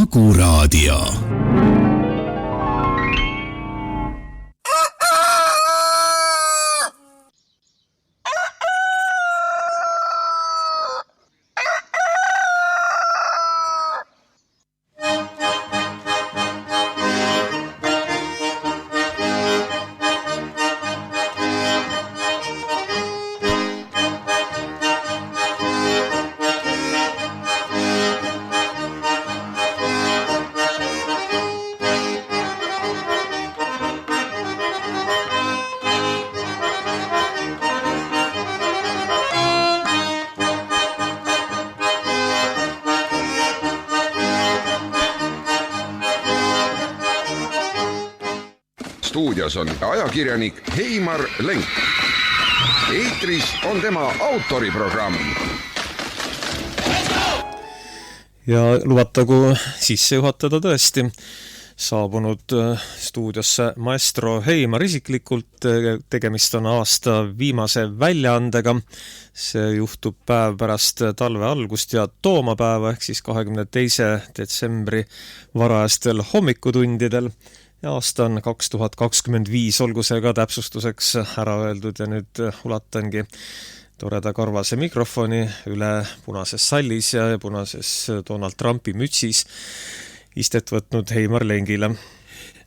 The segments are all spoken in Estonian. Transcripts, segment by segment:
Kuku Raadio. Stuudios on ajakirjanik Heimar Lenk. Eetris on tema autoriprogramm. Ja luvatagu sisse juhatada tõesti saabunud stuudiosse maestro Heimar isiklikult. Tegemist on aasta viimase väljaandega. See juhtub päev pärast talve algust ja toomapäeva ehk siis 22. detsembri varajastel hommikutundidel. Ja aasta on 2025, olgu see ka täpsustuseks ära öeldud ja nüüd ulatangi toreda karvase mikrofoni üle punases sallis ja punases Donald Trumpi mütsis istet võtnud Heimar Lengile.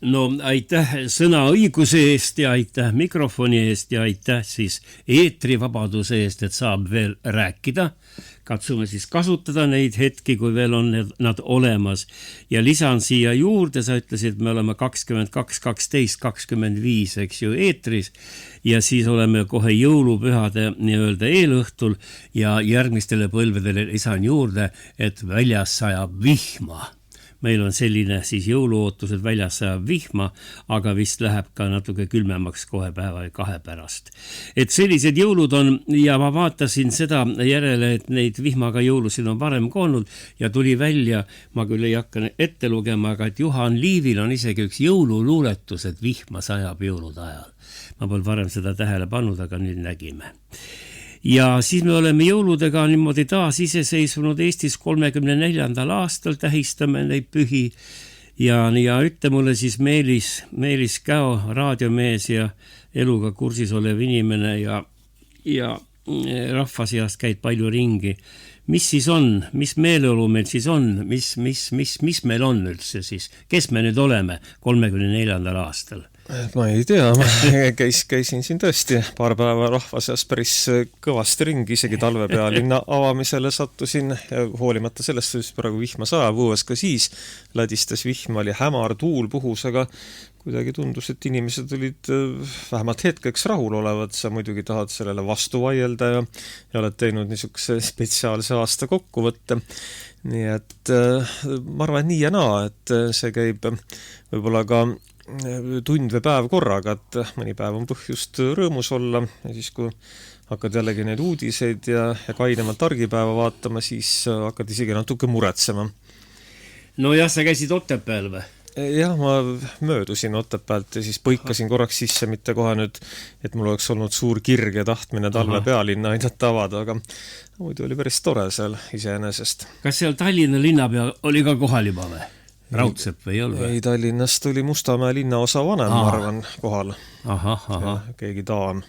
No aitäh sõna õiguse eest ja aitäh mikrofoni eest ja aitäh siis eetrivabaduse eest, et saab veel rääkida. Katsume siis kasutada neid hetki, kui veel on nad olemas. Ja lisan siia juurde, sa ütlesid, me oleme 22, 12, 25, eks ju, eetris. Ja siis oleme kohe jõulupühade nii-öelda eelõhtul ja järgmistele põlvedele lisan juurde, et väljas sajab vihma. Meil on selline siis jõuluootused, väljas sajab vihma, aga vist läheb ka natuke külmemaks kohe päeva ja 2 pärast. Et sellised jõulud on ja ma vaatasin seda järele, et neid vihmaga jõulusid on varem olnud ja tuli välja, ma küll ei hakka ette lugema, aga et Juhan Liivil on isegi üks jõululuuletus, et vihma sajab jõulude ajal. Ma pole varem seda tähele pannud, aga nüüd nägime. Ja siis me oleme jõuludega niimoodi taas iseseisvunud Eestis 34. aastal, tähistame neid pühi ja ütle mulle siis Meelis Käo, raadiomees ja eluga kursis olev inimene ja rahva seast käid palju ringi. Mis siis on? Mis meeleolu meil siis on? Mis meil on üldse siis? Kes me nüüd oleme 34. aastal? Ma ei tea, ma käisin siin tõesti paar päeva rahva seas päris kõvasti ringi, isegi talvepealinna avamisele sattusin ja hoolimata sellest, et praegu vihma sajab, õues ka siis ladistas vihma, oli hämar, tuul puhus, aga kuidagi tundus, et inimesed olid vähemalt hetkeks rahul olevad, sa muidugi tahad sellele vastu vaielda ja oled teinud niisuguse spetsiaalse aasta kokkuvõtte. Nii et ma arvan, et nii ja naa, et see käib võib-olla ka tund või päev korraga, et mõni päev on põhjust rõõmus olla ja siis kui hakkad jällegi neid uudiseid ja kainemalt argipäeva vaatama, siis hakkad isegi natuke muretsema. No jah, sa käisid Otepääl või? Jah, ma möödusin Otepäält ja siis põikasin korraks sisse, mitte kohe nüüd, et mul oleks olnud suur kirg ja tahtmine talve pealinna aidata avada, aga muidu oli päris tore seal iseenesest. Kas seal Tallinna linnapea oli ka kohal juba või? Raudsepp või ei olnud? Ei, Tallinnast oli Mustamäe linnaosa vanem, ma arvan, kohal. Keegi daam.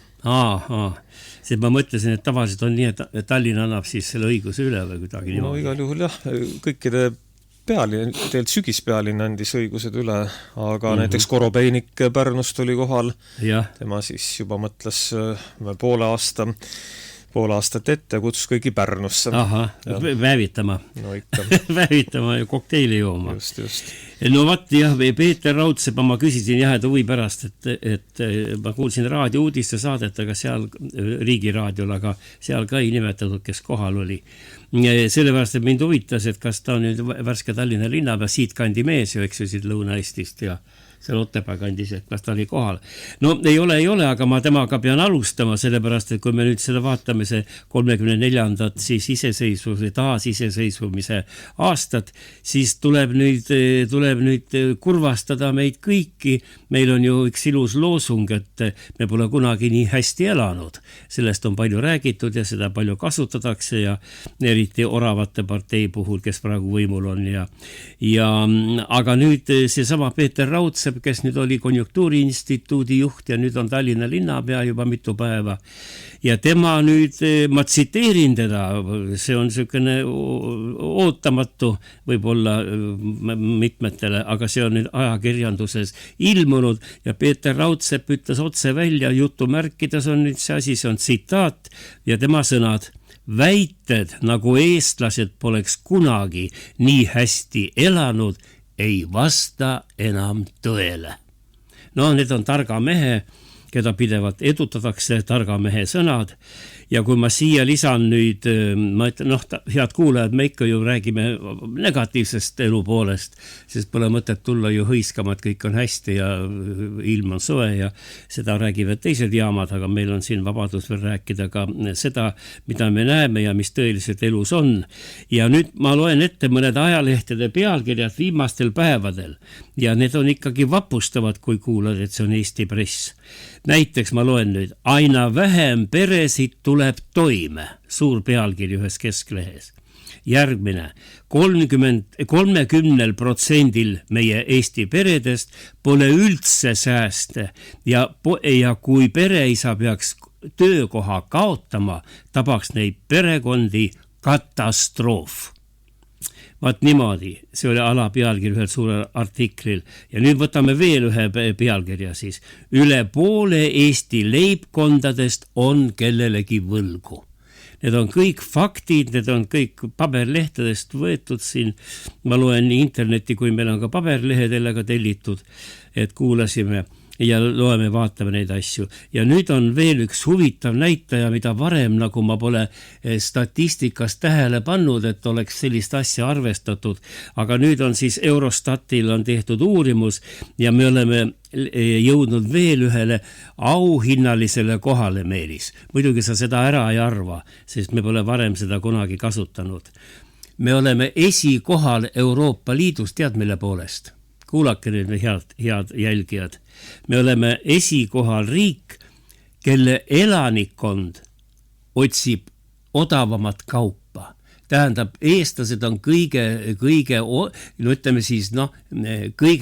See ma mõtlesin, et tavaliselt on nii, et Tallinna annab siis selle õiguse üle või kuidagi niimoodi. No igal juhul jah, kõikide tegelikult sügispealinn andis õigused üle, aga näiteks Korobeinik Pärnust oli kohal. Tema siis juba mõtles pool aastat ette kutsus kõigi Pärnusse. Väevitama. No ikka. Väevitama ja kokteili jooma. Just. No vaat jah, Peeter Raudsepa ma küsisin jah, et huvi pärast, et ma kuulsin raadiouudiste saadet, aga seal riigiraadiol, aga seal ka ei nimetatud, kes kohal oli. Sellepärast, et mind huvitas, et kas ta on nüüd värske Tallinna linnapea, siit kandi mees ju, eks ju, siit Lõuna-Eestist ja seal Otepää kandis, et kas ta oli kohal. No ei ole, aga ma temaga pean alustama, sellepärast, et kui me nüüd seda vaatame, see 34. siis iseseisvuse, taasiseseisvumise aastat, siis tuleb nüüd kurvastada meid kõiki. Meil on ju üks ilus loosung, et me pole kunagi nii hästi elanud. Sellest on palju räägitud ja seda palju kasutatakse ja eriti Oravate partei puhul, kes praegu võimul on aga nüüd seesama Peeter Raudsepp, kes nüüd oli Konjunktuuriinstituudi juht ja nüüd on Tallinna linnapea juba mitu päeva ja tema nüüd, ma tsiteerin teda, see on niisugune ootamatu võib-olla mitmetele, aga see on nüüd ajakirjanduses ilmunud ja Peeter Raudsepp ütles otse välja, jutumärkides on nüüd see asi, see on tsitaat ja tema sõnad: väited, nagu eestlased poleks kunagi nii hästi elanud, ei vasta enam tõele. No need on targa mehe, keda pidevalt edutatakse, targa mehe sõnad. Ja kui ma siia lisan nüüd, ma ütlen, head kuulajad, me ikka ju räägime negatiivsest elu poolest, sest pole mõtet tulla ju hõiskama, et kõik on hästi ja ilm on soe ja seda räägivad teised jaamad, aga meil on siin vabadus veel rääkida ka seda, mida me näeme ja mis tõeliselt elus on. Ja nüüd ma loen ette mõned ajalehtede pealkirjad viimastel päevadel ja need on ikkagi vapustavad, kui kuulad, et see on Eesti press. Näiteks ma loen nüüd, aina vähem peresid tuleb toime, suur pealkiri ühes kesklehes. Järgmine, 30% meie Eesti peredest pole üldse sääste ja kui pereisa peaks töökoha kaotama, tabaks neid perekondi katastroof. Vaat niimoodi, see oli alapealkiri ühel suurel artiklil ja nüüd võtame veel ühe pealkirja siis. Üle poole Eesti leibkondadest on kellelegi võlgu. Need on kõik faktid, need on kõik paberlehtedest võetud siin. Ma loen nii interneti, kui meil on ka paberlehedelega tellitud, et kuulasime ja loeme, vaatame neid asju. Ja nüüd on veel üks huvitav näitaja, mida varem, nagu ma pole statistikas tähele pannud, et oleks sellist asja arvestatud. Aga nüüd on siis Eurostatil on tehtud uurimus ja me oleme jõudnud veel ühele auhinnalisele kohale, Meelis. Muidugi sa seda ära ei arva, sest me pole varem seda kunagi kasutanud. Me oleme esikohal Euroopa Liidus, tead mille poolest? Kuulake nüüd head jälgijad. Me oleme esikohal riik, kelle elanikkond otsib odavamat kaupa. Tähendab, eestlased on kõige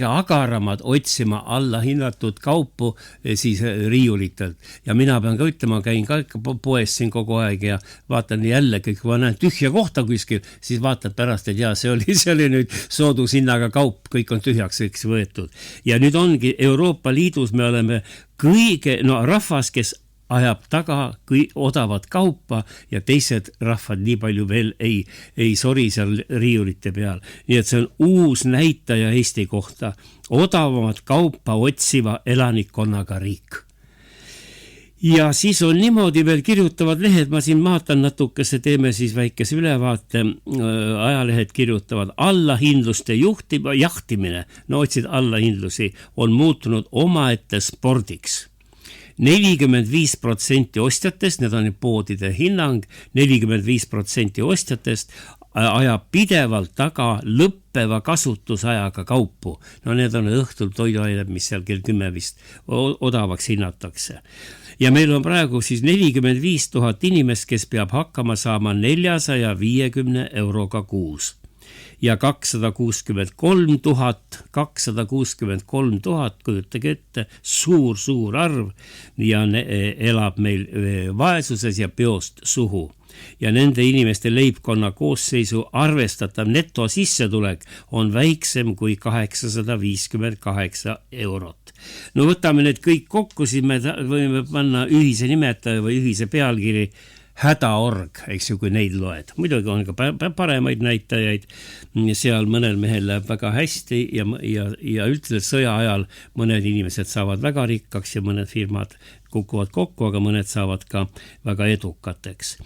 agaramad otsima alla hinnatud kaupu siis riiulitelt. Ja mina pean ka ütlema, käin ka poes siin kogu aeg ja vaatan jälle kõik, kui ma näen tühja kohta kuskil, siis vaatad pärast, et see oli nüüd soodushinnaga kaup, kõik on tühjaks võetud. Ja nüüd ongi Euroopa Liidus me oleme rahvas, kes ajab taga odavat kaupa ja teised rahvad nii palju veel ei sori seal riiulite peal. Nii et see on uus näitaja Eesti kohta. Odavamat kaupa otsiva elanikkonnaga riik. Ja siis on niimoodi veel kirjutavad lehed, ma siin maatan natukese, teeme siis väikese ülevaate, ajalehed kirjutavad, allahindluste jahtimine, otsid allahindlusi, on muutunud omaette spordiks. 45% ostjatest, need on poodide hinnang, 45% ostjatest ajab pidevalt taga lõppeva kasutusajaga kaupu. Need on õhtul toiduained, mis seal kell 10 vist odavaks hinnatakse. Ja meil on praegu siis 45 000 inimest, kes peab hakkama saama 450 euroga kuus. Ja 263 000, kujutage ette, suur arv ja elab meil vaesuses ja peost suhu. Ja nende inimeste leibkonna koosseisu arvestatav netosissetulek on väiksem kui 858 eurot. Võtame need kõik kokku, siis me võime panna ühise nimetaja või ühise pealkiri hädaorg, eks ju, kui neid loed. Muidugi on ka paremaid näitajaid, seal mõnel mehel läheb väga hästi ja üldse sõja ajal mõned inimesed saavad väga rikkaks ja mõned firmad kukuvad kokku, aga mõned saavad ka väga edukateks.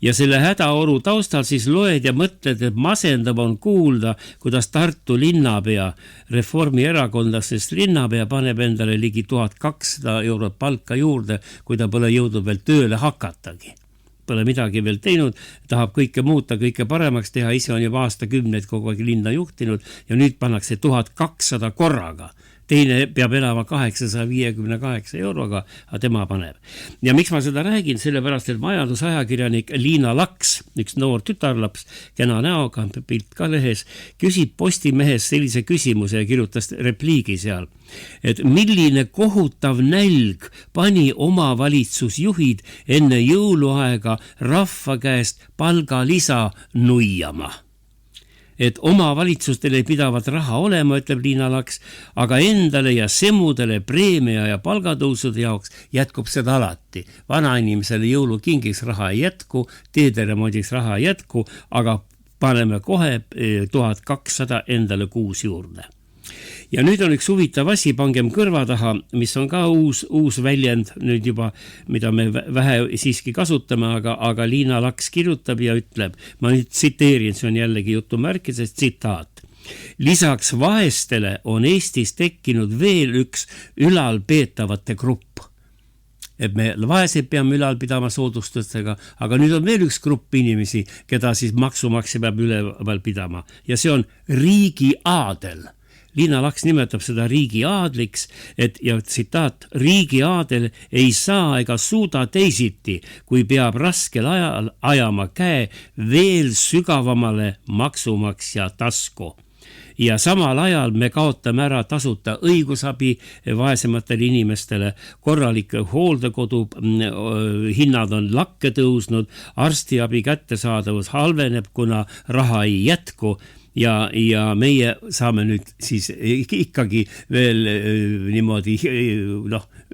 Ja selle hädaoru taustal siis loed ja mõtled, et masendav on kuulda, kuidas Tartu linnapea, Reformierakondlasest linnapea paneb endale ligi 1200 eurot palka juurde, kui ta pole jõudnud veel tööle hakatagi. Pole midagi veel teinud, tahab kõike muuta, kõike paremaks teha, ise on juba aastakümneid kogu aeg linna juhtinud ja nüüd pannakse 1200 korraga. teine peab elama 858 euroga, aga tema paneb. Ja miks ma seda räägin? Sellepärast, et majandusajakirjanik Liina Laks, üks noor tütarlaps, kena näoga, pilt ka lehes, küsib Postimehes sellise küsimuse ja kirjutas repliigi seal, et milline kohutav nälg pani omavalitsusjuhid enne jõuluaega rahva käest palgalisa nuiama. Et omavalitsustele pidavat raha olema, ütleb Liina Laks, aga endale ja semudele preemia ja palgatõusude jaoks jätkub seda alati. Vanainimesele jõulukingiks raha ei jätku, teederemondiks raha ei jätku, aga paneme kohe 1200 endale kuus juurde. Ja nüüd on üks huvitav asi, pangem kõrva taha, mis on ka uus väljend nüüd juba, mida me vähe siiski kasutame, aga Liina Laks kirjutab ja ütleb, ma nüüd tsiteerin, see on jällegi jutumärkides tsitaat. Lisaks vaestele on Eestis tekkinud veel üks ülalpeetavate grupp. Et me vaesed peame ülal pidama soodustustega, aga nüüd on veel üks grupp inimesi, keda siis maksumaksja peab üleval pidama ja see on riigi aadel. Liina Laks nimetab seda riigi aadliks, ja tsitaat, riigi aadel ei saa ega suuda teisiti, kui peab raskel ajal ajama käe veel sügavamale maksumaksja tasku. Ja samal ajal me kaotame ära tasuta õigusabi vaesematele inimestele, korralike hooldekodu hinnad on lakke tõusnud, arstiabi kättesaadavus halveneb, kuna raha ei jätku. Ja meie saame nüüd siis ikkagi veel niimoodi,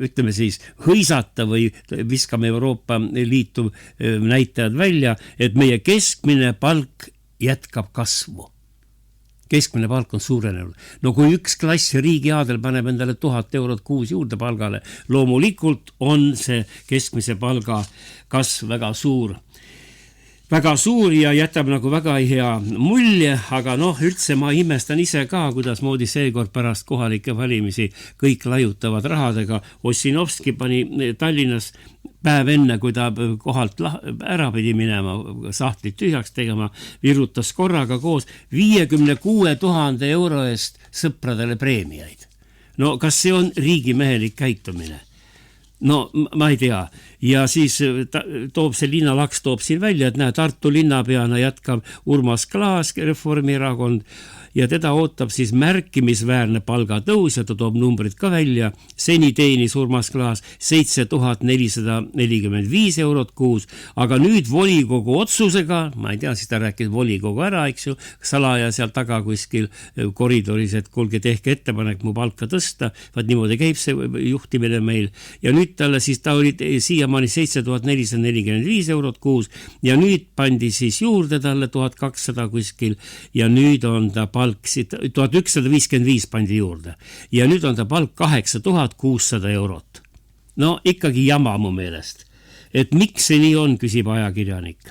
ütleme siis hõisata või viskame Euroopa Liitu näitajad välja, et meie keskmine palk jätkab kasvu. Keskmine palk on suurenenud. No kui üks klass riigi aadel paneb endale 1000 eurot kuus juurde palgale, loomulikult on see keskmise palga kasv väga suur ja jätab nagu väga hea mulje, aga üldse ma imestan ise ka, kuidas moodi seekord pärast kohalike valimisi kõik laiutavad rahadega. Ossinovski pani Tallinnas päev enne, kui ta kohalt ära pidi minema, sahtlit tühjaks tegema, virutas korraga koos 56 000 euro eest sõpradele preemiaid. No kas see on riigimehelik käitumine? No ma ei tea. Ja siis see Liina Laks toob siin välja, et Tartu linnapeana jätkab Urmas Klaas, Reformierakond, ja teda ootab siis märkimisväärne palgatõus ja ta toob numbrid ka välja. Seni teenis Urmas Klaas 7445 eurot kuus, aga nüüd volikogu otsusega, ma ei tea, siis ta rääkis volikogu ära, eks ju, salaja seal taga kuskil koridoris, et kuulge, tehke ettepanek mu palka tõsta, vaat niimoodi käib see juhtimine meil. Ja nüüd talle siis ta oli siiamaani 7445 eurot kuus ja nüüd pandi siis juurde talle 1200 kuskil ja nüüd on ta palk 1155 pandi juurde ja nüüd on ta palk 8600 eurot. No ikkagi jama mu meelest. Et miks see nii on, küsib ajakirjanik,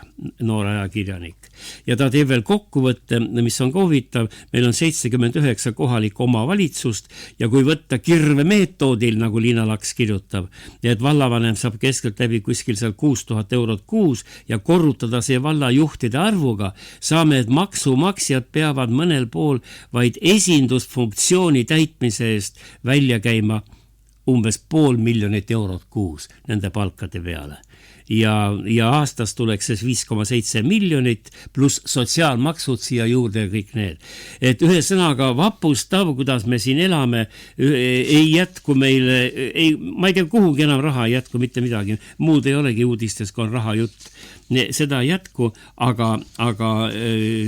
noor ajakirjanik. Ja ta teeb veel kokkuvõtte, mis on huvitav, meil on 79 kohalikku omavalitsust ja kui võtta kirvemeetoodil, nagu Liina Laks kirjutab, et vallavanem saab keskelt läbi kuskil seal 6000 eurot kuus ja korrutada see vallajuhtide arvuga, saame, et maksumaksjad peavad mõnel pool vaid esindusfunktsiooni täitmise eest välja käima umbes 500 000 eurot kuus nende palkade peale. Ja aastas tuleks 5,7 miljonit pluss sotsiaalmaksud siia juurde ja kõik need. Et ühe sõnaga vapustav, kuidas me siin elame, ei jätku meile, ma ei tea, kuhugi enam raha ei jätku mitte midagi. Muud ei olegi uudistes, kui on raha jutt. Seda ei jätku, aga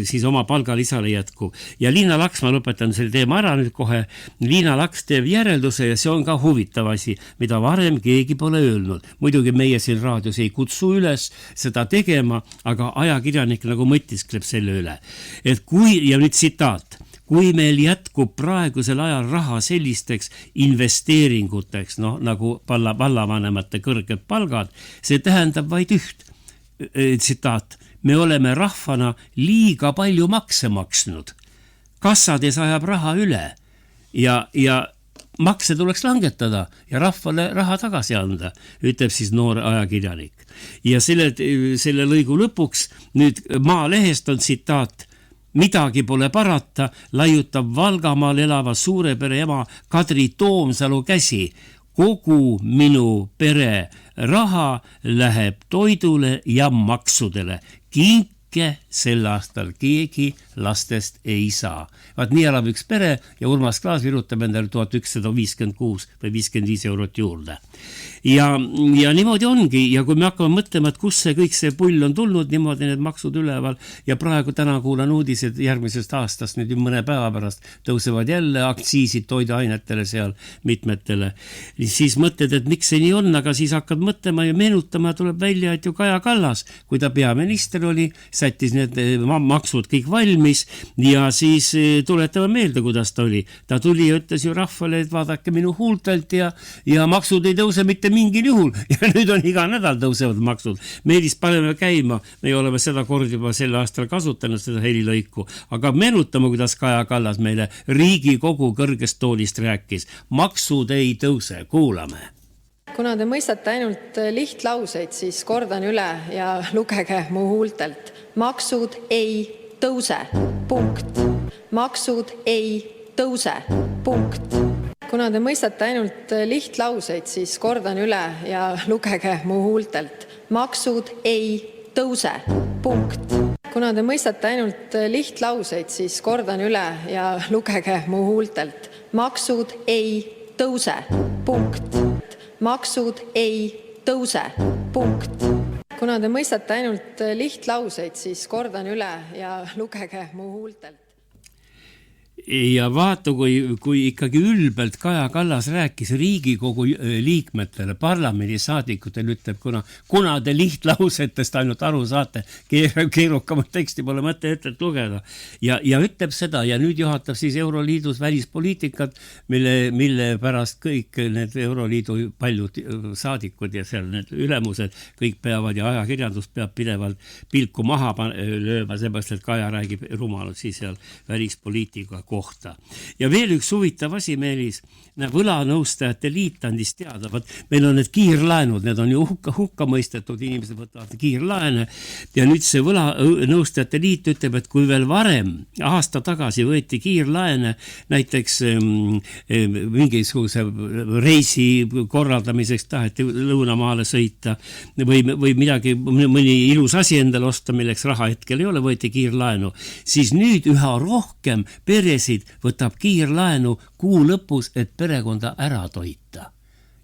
siis oma palgalisale jätku. Ja Liina Laks, ma lõpetan selle teema ära nüüd kohe, Liina Laks teeb järelduse ja see on ka huvitav asi, mida varem keegi pole öelnud. Muidugi meie siin raadios ei kutsu üles seda tegema, aga ajakirjanik nagu mõtiskleb selle üle. Et ja nüüd tsitaat, kui meil jätkub praegusel ajal raha sellisteks investeeringuteks, nagu vallavanemate kõrged palgad, see tähendab vaid üht. Tsitaat, me oleme rahvana liiga palju makse maksnud. Kassades ajab raha üle ja makse tuleks langetada ja rahvale raha tagasi anda, ütleb siis noor ajakirjanik. Ja selle lõigu lõpuks nüüd Maalehest on tsitaat, midagi pole parata, laiutab Valgamaal elava suure pere ema Kadri Toomsalu käsi. Kogu minu pere raha läheb toidule ja maksudele. Kinke sel aastal keegi lastest ei saa. Vaat nii elab üks pere ja Urmas Klaas virutab endale 1156 või 55 eurot juurde. Ja niimoodi ongi, ja kui me hakkame mõtlema, et kus see kõik see pull on tulnud, niimoodi need maksud üleval, ja praegu täna kuulan uudised järgmisest aastast, nüüd mõne päeva pärast tõusevad jälle aktsiisid toiduainetele seal mitmetele, siis mõtled, et miks see nii on, aga siis hakkad mõtlema ja meenutama, tuleb välja, et ju Kaja Kallas, kui ta peaminister oli, sättis need maksud kõik valmis ja siis tuletame meelde, kuidas ta oli. Ta tuli ja ütles ju rahvale, et vaadake minu huultelt ja maksud ei tõuse mitte mingil juhul ja nüüd on iga nädal tõusevad maksud. Meelis paneme käima, me oleme seda kord juba sel aastal kasutanud seda helilõiku, aga meenutame, kuidas Kaja Kallas meile Riigikogu kõrgest toolist rääkis. Maksud ei tõuse, kuulame. Kuna te mõistate ainult lihtlauseid, siis kordan üle ja lugege mu huultelt. Maksud ei tõuse, punkt. Maksud ei tõuse, punkt. Kuna te mõistate ainult lihtlauseid, siis kordan üle ja lugege mu huultelt. Maksud ei tõuse, punkt. Kuna te mõistate ainult lihtlauseid, siis kordan üle ja lugege mu huultelt. Maksud ei tõuse, punkt. Maksud ei tõuse, punkt. Kuna te mõistate ainult lihtlauseid, siis kordan üle ja lugege mu huultelt. Ja vaata, kui ikkagi ülbelt Kaja Kallas rääkis Riigikogu liikmetele, parlamendisaadikutele, ütleb, kuna te lihtlausetest ainult aru saate, keerukamat teksti pole mõte ütlet lugeda. Ja ütleb seda ja nüüd juhatab siis Euroliidus välispoliitikat, mille pärast kõik need Euroliidu paljud saadikud ja seal need ülemused kõik peavad ja ajakirjandus peab pidevalt pilku maha lööma, seepärast, et Kaja räägib rumalalt siis seal välispoliitika kohta. Ja veel üks huvitav asi, Meelis, võlanõustajate liit andis teada, meil on need kiirlaenud, need on ju hukka mõistetud, inimesed võtavad kiirlaene ja nüüd see võlanõustajate liit ütleb, et kui veel varem aasta tagasi võeti kiirlaene näiteks mingisuguse reisi korraldamiseks taheti lõunamaale sõita või midagi, mõni ilus asi endale osta, milleks raha hetkel ei ole, võeti kiirlaenu, siis nüüd üha rohkem peresid võtab kiirlaenu kuu lõpus, et perekonda ära toita.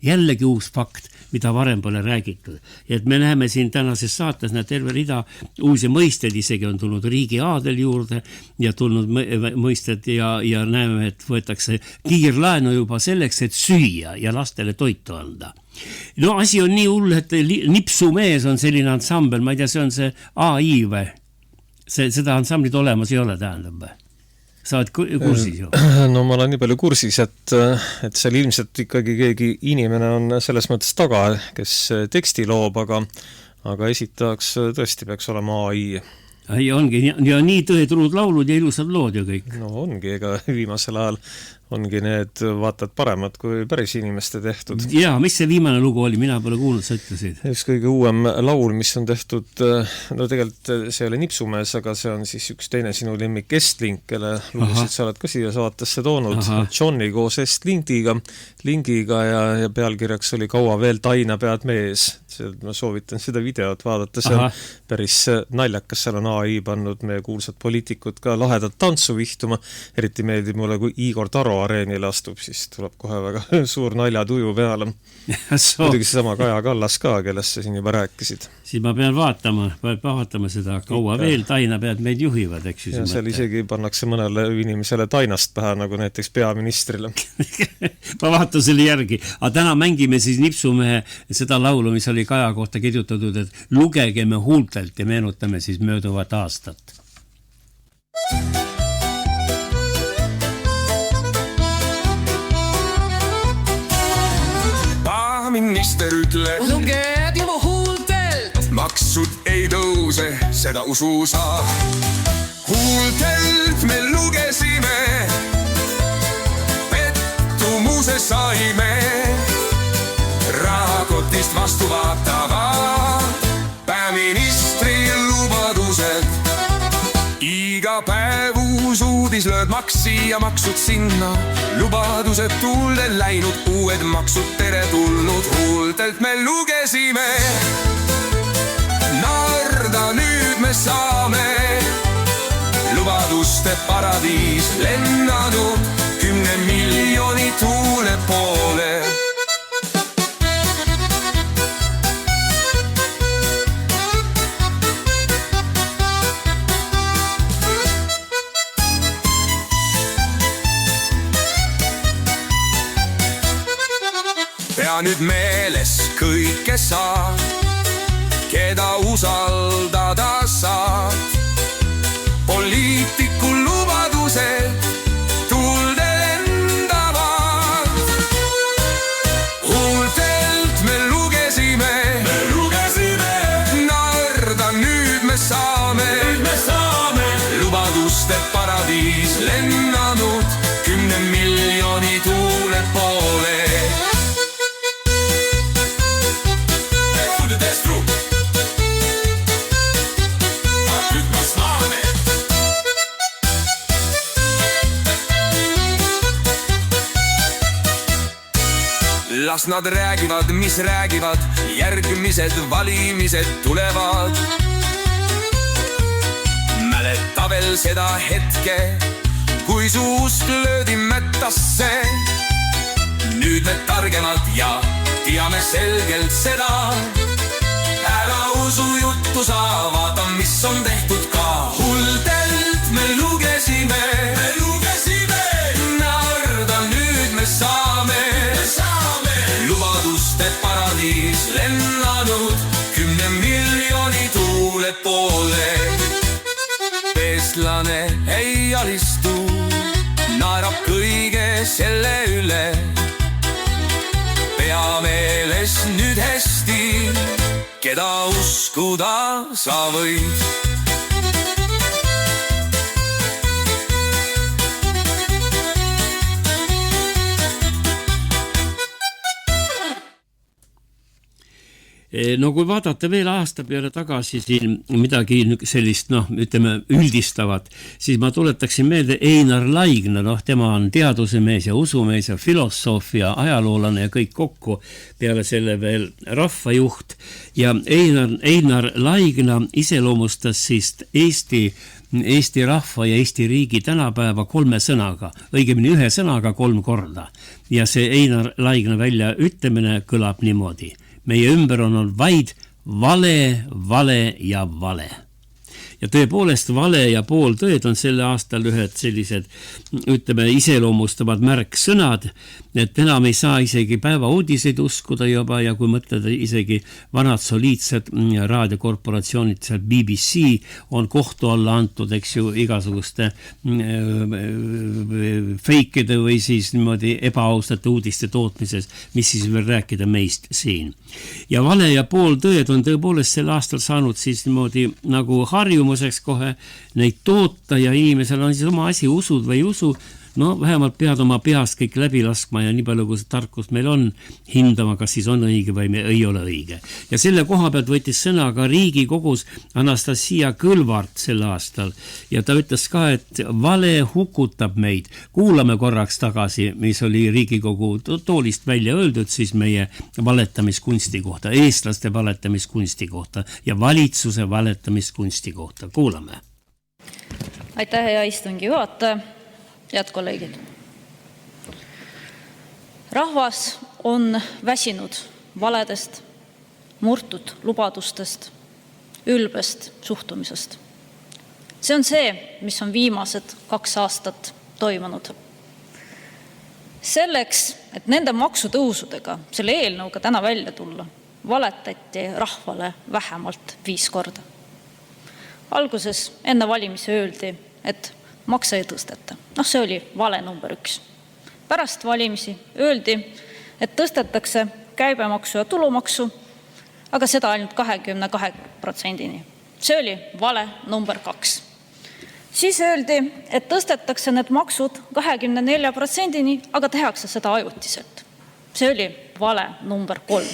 Jällegi uus fakt, mida varem pole räägitud. Ja et me näeme siin tänases saates terve rida uusi mõisted, isegi on tulnud riigi aadel juurde ja tulnud mõisted ja näeme, et võetakse kiirlaenu juba selleks, et süüa ja lastele toitu anda. No asi on nii hull, et Nipsumees on selline ansambel, ma ei tea, see on see AI või? Seda ansamblit olemas ei ole, tähendab või? Sa oled kursis ju? No ma olen nii palju kursis, et seal ilmselt ikkagi keegi inimene on selles mõttes taga, kes teksti loob, aga esitajaks tõesti peaks olema AI. Ei, ongi, ja nii tõetruud laulud ja ilusad lood ju kõik. No ongi, ega viimasel ajal ongi need vaatad paremad kui päris inimeste tehtud. Jaa, mis see viimane lugu oli? Mina pole kuulnud, sa ütlesid. Üks kõige uuem laul, mis on tehtud, no tegelikult see ei ole Nipsumees, aga see on siis üks teine sinu lemmik Estlink, kelle lugusid sa oled ka siia saatesse toonud. Johnny koos Estlinkiga ja pealkirjaks oli Kaua veel taina pead mees. Ma soovitan seda videot vaadata, see on päris naljakas, seal on AI pannud meie kuulsad poliitikud ka lahedat tantsu vihtuma, eriti meeldib mulle, kui Igor Taro areenile astub, siis tuleb kohe väga suur naljatuju peale. Muidugi seesama Kaja Kallas ka, kellest sa siin juba rääkisid. Siis ma pean vaatama seda, kaua veel taina pead meid juhivad, eks ju. Ja seal isegi pannakse mõnele inimesele tainast pähe, nagu näiteks peaministrile. Ma vaatan selle järgi. Aga täna mängime siis Nipsumehe seda laulu, mis oli Kaja kohta kirjutatud, et lugege me huultelt ja meenutame siis mööduvat aastat. Minister ütleb, lugege mu huultelt, maksud ei tõuse, seda usu sa. Huultelt me lugesime, pettumuse saime, rahakotist vastu vaatavad pääministri lubadused. Iga päev uudis lööd maksi ja maksud sinna. Lubadused tuulde läinud, uued maksud teretulnud. Huultelt me lugesime, Narda nüüd me saame. Lubaduste paradiis lennanud 10 miljoni tuule poole. Pea nüüd meeles kõike saad, keda usaldada saad. Poliitiku lubadused tuulde lendavad. Huultelt me lugesime, Narda nüüd me saame. Lubaduste paradiis lennanud 10 miljoni tuule poole. Las nad räägivad, mis räägivad, järgmised valimised tulevad. Mäleta veel seda hetke, kui su usk löödi mättasse. Nüüd me targemad ja teame selgelt seda. Ära usu juttu sa, vaata mis on tehtud ka. Huultelt me lugesime, Narda nüüd me saame. Lubaduste paradiis lennanud 10 miljoni tuule poole. Eestlane ei alistu, naerab kõige selle üle. Pea meeles nüüd hästi, keda uskuda sa võid. No kui vaadata veel aasta peale tagasi siin midagi sellist, ütleme, üldistavat, siis ma tuletaksin meelde Einar Laigna, tema on teadusemees ja usumees ja filosoof ja ajaloolane ja kõik kokku, peale selle veel rahvajuht. Ja Einar Laigna iseloomustas siis Eesti rahva ja Eesti riigi tänapäeva 3 sõnaga, õigemini 1 sõnaga 3 korda. Ja see Einar Laigna välja ütlemine kõlab niimoodi. Meie ümber on vaid vale, vale ja vale. Ja tõepoolest vale ja pooltõed on selle aastal ühed sellised, ütleme, iseloomustavad märksõnad, et enam ei saa isegi päeva uudiseid uskuda juba ja kui mõtleda isegi vanad soliidsed raadiokorporatsioonid, seal BBC on kohtu alla antud, eks ju, igasuguste feikide või siis niimoodi ebaaustate uudiste tootmises, mis siis veel rääkida meist siin. Ja vale ja pooltõed on tõepoolest sel aastal saanud siis niimoodi nagu harjumuseks kohe neid toota ja inimesel on siis oma asi, usud või ei usu, vähemalt pead oma peast kõik läbi laskma ja nii palju, kui see tarkus meil on, hindama, kas siis on õige või ei ole õige. Ja selle koha pealt võttis sõna ka Riigikogus Anastasia Kõlvart sel aastal ja ta ütles ka, et vale hukutab meid. Kuulame korraks tagasi, mis oli Riigikogu toolist välja öeldud siis meie valetamiskunsti kohta, eestlaste valetamiskunsti kohta ja valitsuse valetamiskunsti kohta. Kuulame. Aitäh, hea istungi juhataja. Head kolleegid. Rahvas on väsinud valedest, murtud lubadustest, ülbest suhtumisest. See on see, mis on viimased 2 aastat toimunud. Selleks, et nende maksutõusudega, selle eelnõuga täna välja tulla, valetati rahvale vähemalt 5 korda. Alguses enne valimisi öeldi, et makse ei tõsteta. See oli vale number 1. Pärast valimisi öeldi, et tõstetakse käibemaksu ja tulumaksu, aga seda ainult 22%-ni. See oli vale number 2. Siis öeldi, et tõstetakse need maksud 24%-ni, aga tehakse seda ajutiselt. See oli vale number 3.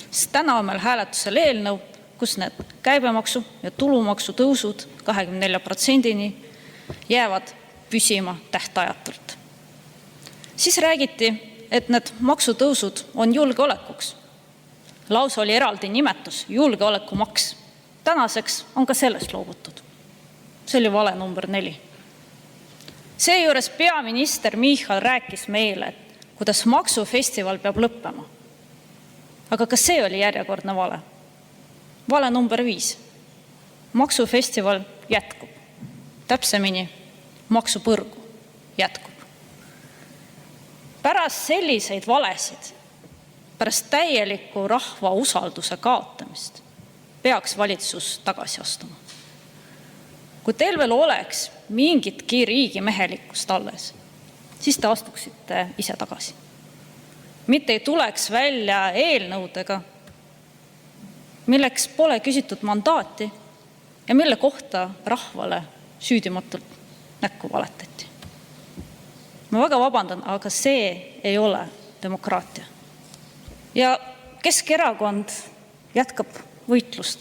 Sest täna on meil hääletusel eelnõu, kus need käibemaksu ja tulumaksu tõusud 24%-ni jäävad püsima tähtajatult. Siis räägiti, et need maksutõusud on julgeolekuks. Lausa oli eraldi nimetus, julgeolekumaks. Tänaseks on ka sellest loobutud. See oli vale number 4. Seejuures peaminister Michal rääkis meile, kuidas maksufestival peab lõppema. Aga ka see oli järjekordne vale. Vale number 5. Maksufestival jätkub. Täpsemini, maksupõrgu jätkub. Pärast selliseid valesid, pärast täieliku rahva usalduse kaotamist peaks valitsus tagasi astuma. Kui teil veel oleks mingitki riigimehelikkust alles, siis te astuksite ise tagasi. Mitte ei tuleks välja eelnõudega, milleks pole küsitud mandaati ja mille kohta rahvale süüdimatult näkku valetati. Ma väga vabandan, aga see ei ole demokraatia. Ja Keskerakond jätkab võitlust.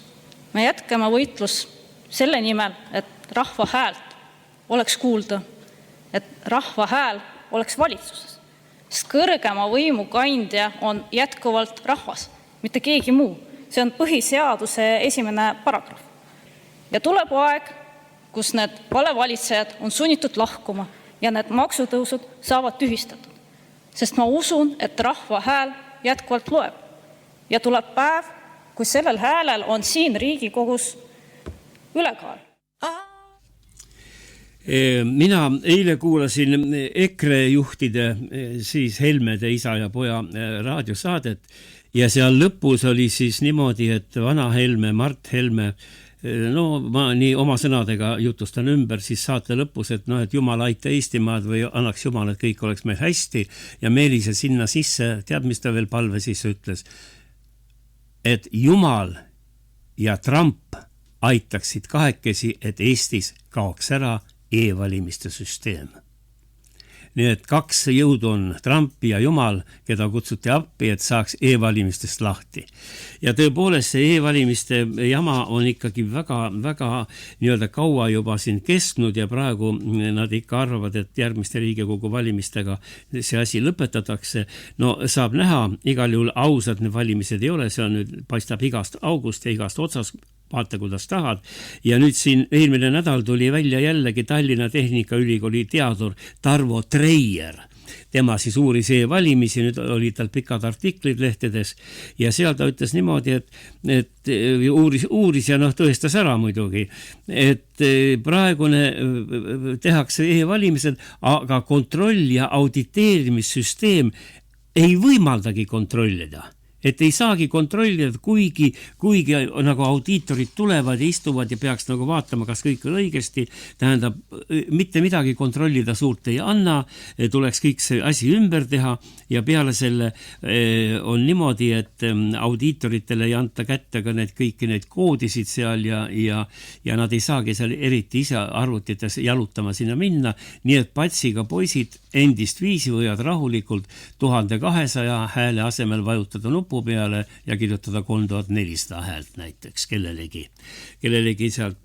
Me jätkame võitlust selle nimel, et rahva häält oleks kuulda, et rahva hääl oleks valitsuses. Sest kõrgema võimu kandja on jätkuvalt rahvas, mitte keegi muu. See on põhiseaduse 1. paragrahv. Ja tuleb aeg, kus need valevalitsejad on sunnitud lahkuma ja need maksutõusud saavad tühistatud. Sest ma usun, et rahva hääl jätkuvalt loeb. Ja tuleb päev, kui sellel häälel on siin Riigikogus ülekaal. Mina eile kuulasin EKRE juhtide, siis Helmede isa ja poja raadiosaadet ja seal lõpus oli siis niimoodi, et vana Helme, Mart Helme, no ma nii oma sõnadega jutustan ümber, siis saate lõpus, et et Jumal aita Eestimaad või annaks Jumal, et kõik oleks meil hästi ja Meelise sinna sisse, tead, mis ta veel palve sisse ütles, et Jumal ja Trump aitaksid kahekesi, et Eestis kaoks ära e-valimiste süsteem. Nii et 2 jõudu on Trump ja Jumal, keda kutsuti appi, et saaks e-valimistest lahti. Ja tõepoolest see e-valimiste jama on ikkagi väga nii-öelda kaua juba siin kestnud ja praegu nad ikka arvavad, et järgmiste Riigikogu valimistega see asi lõpetatakse. No saab näha, igal juhul ausad need valimised ei ole, see on nüüd paistab igast august ja igast otsast, vaata kuidas tahad. Ja nüüd siin eelmine nädal tuli välja jällegi Tallinna Tehnikaülikooli teadur Tarvo Treier. Tema siis uuris e-valimisi, nüüd oli tal pikad artiklid lehtedes ja seal ta ütles niimoodi, et uuris ja tõestas ära muidugi, et praegune tehakse e-valimised, aga kontroll ja auditeerimissüsteem ei võimaldagi kontrollida. Et ei saagi kontrollida, kuigi nagu audiitorid tulevad ja istuvad ja peaks nagu vaatama, kas kõik on õigesti, tähendab, mitte midagi kontrollida suurt ei anna, tuleks kõik see asi ümber teha ja peale selle on niimoodi, et audiitoritele ei anta kätte ka kõiki neid koodisid seal ja nad ei saagi seal eriti ise arvutites jalutama sinna minna, nii et patsiga poisid endist viisi võivad rahulikult 1200 hääle asemel vajutada nupu peale ja kirjutada 3400 häält näiteks kellelegi sealt,